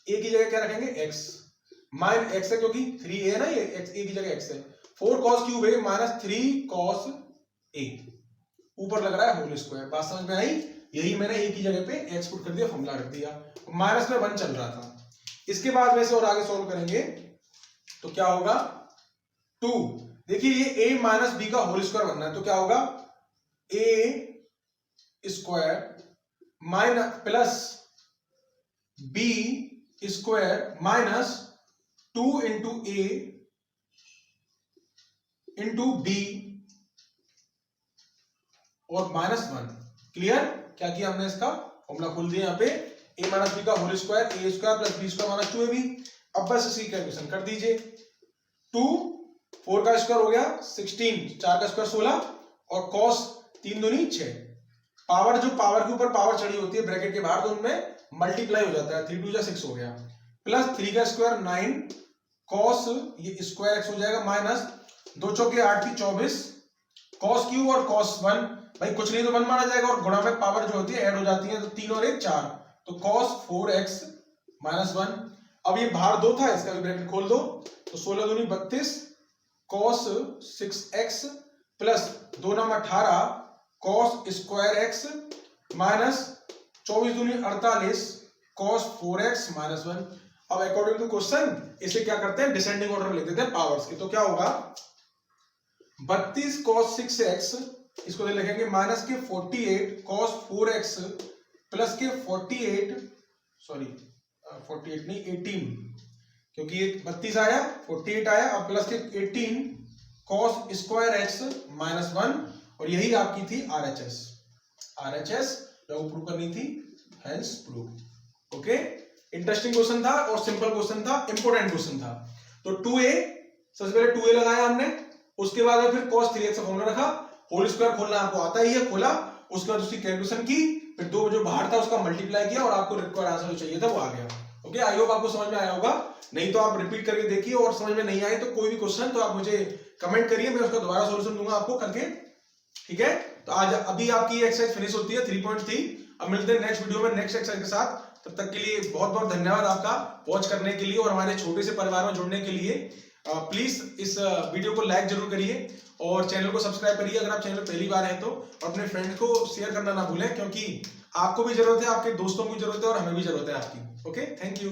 की जगह क्या रखेंगे x, माइन x है क्योंकि 3a है ना, ये x a की जगह x है, 4 cos cube a minus 3 cos a, ऊपर लग रहा है होल स्क्वायर। बात समझ में आई, यही मैंने a की जगह पे x पुट कर दिया, फॉर्मूला रख दिया, माइनस में 1 चल रहा था। इसके बाद वैसे और आगे सॉल्व करेंगे तो क्या होगा 2, देखिए ये a माइनस b का होल स्क्वायर बनना है, तो क्या होगा a square minus plus b square minus 2 into a into b और माइनस 1। क्लियर, क्या किया हमने, इसका फॉर्मूला खोल दिया यहाँ पे, a माइनस बी का whole square a square plus b square minus 2ab। अब बस इसकी कैलकुलेशन कर दीजिए, 2 4 का स्क्वायर हो गया 16, 4 का स्क्वायर 16, और cos 3 दूनी 6। पावर जो पावर के ऊपर पावर चढ़ी होती है ब्रैकेट के बाहर, तो उनमें मल्टीप्लाई हो जाता है। 3 2 जा 6 हो गया, प्लस 3 का स्क्वायर 9 कॉस, ये स्क्वायर एक्स हो जाएगा, माइनस 2 चौके 8 की 24 कॉस क्यूब और कॉस 1, भाई कुछ नहीं तो 1 माना जाएगा, और गुणा में पावर जो होती है ऐड हो जाती है, तो 3 और 1 4, तो कॉस 4x माइनस 1। अब ये बाहर 2 था, इसका भी ब्रैकेट खोल दो, तो 16 दूनी 32 कॉस 6x प्लस 2 नाम 18 कॉस स्क्वायर एक्स माइनस 24 दूनी 48 कॉस 4x माइनस 1। अब अकॉर्डिंग टू क्वेश्चन इसे क्या करते हैं, डिसेंडिंग ऑर्डर में लिख देते हैं पावर्स के। तो क्या होगा, 32 cos 6x, इसको लिखेंगे माइनस के 48 cos 4x प्लस के 48 नहीं 18, क्योंकि ये 32 आया 48 आया, और प्लस के 18 cos स्क्वायर x माइनस 1, और यही आपकी थी RHS जो प्रूव करनी थी, hence prove. Okay, interesting question था और सिंपल क्वेश्चन था, इंपोर्टेंट क्वेश्चन था। तो 2a, सबसे पहले 2a लगाया हमने, उसके बाद में फिर cos 3x का फॉर्मूला रखा, होल स्क्वायर खोलना आपको आता ही है, खोला, उसके बाद उसकी कैलकुलेशन की, फिर 2 जो बाहर था उसका मल्टीप्लाई किया, और आपको रिक्वायर्ड आंसर जो चाहिए था वो आ गया। ओके, आई होप आपको समझ में आया होगा, नहीं तो आप रिपीट करके देखिए, और समझ में नहीं आए तो कोई भी क्वेश्चन तो आप मुझे कमेंट करिए, मैं उसका दोबारा सॉल्यूशन दूंगा आपको करके, ठीक है। तो आज अभी आपकी एक्सरसाइज फिनिश होती है 3.3। अब मिलते हैं नेक्स्ट वीडियो में नेक्स्ट एक्सरसाइज के साथ, तब तक के लिए बहुत बहुत धन्यवाद आपका वॉच करने के लिए और हमारे छोटे से परिवार में जुड़ने के लिए। प्लीज इस वीडियो को लाइक जरूर करिए और चैनल को सब्सक्राइब करिए अगर आप चैनल पर पहली बार हैं तो, और अपने फ्रेंड को शेयर करना ना भूलें, क्योंकि आपको भी जरूरत है, आपके दोस्तों को भी जरूरत है, और हमें भी जरूरत है आपकी। Okay, thank you.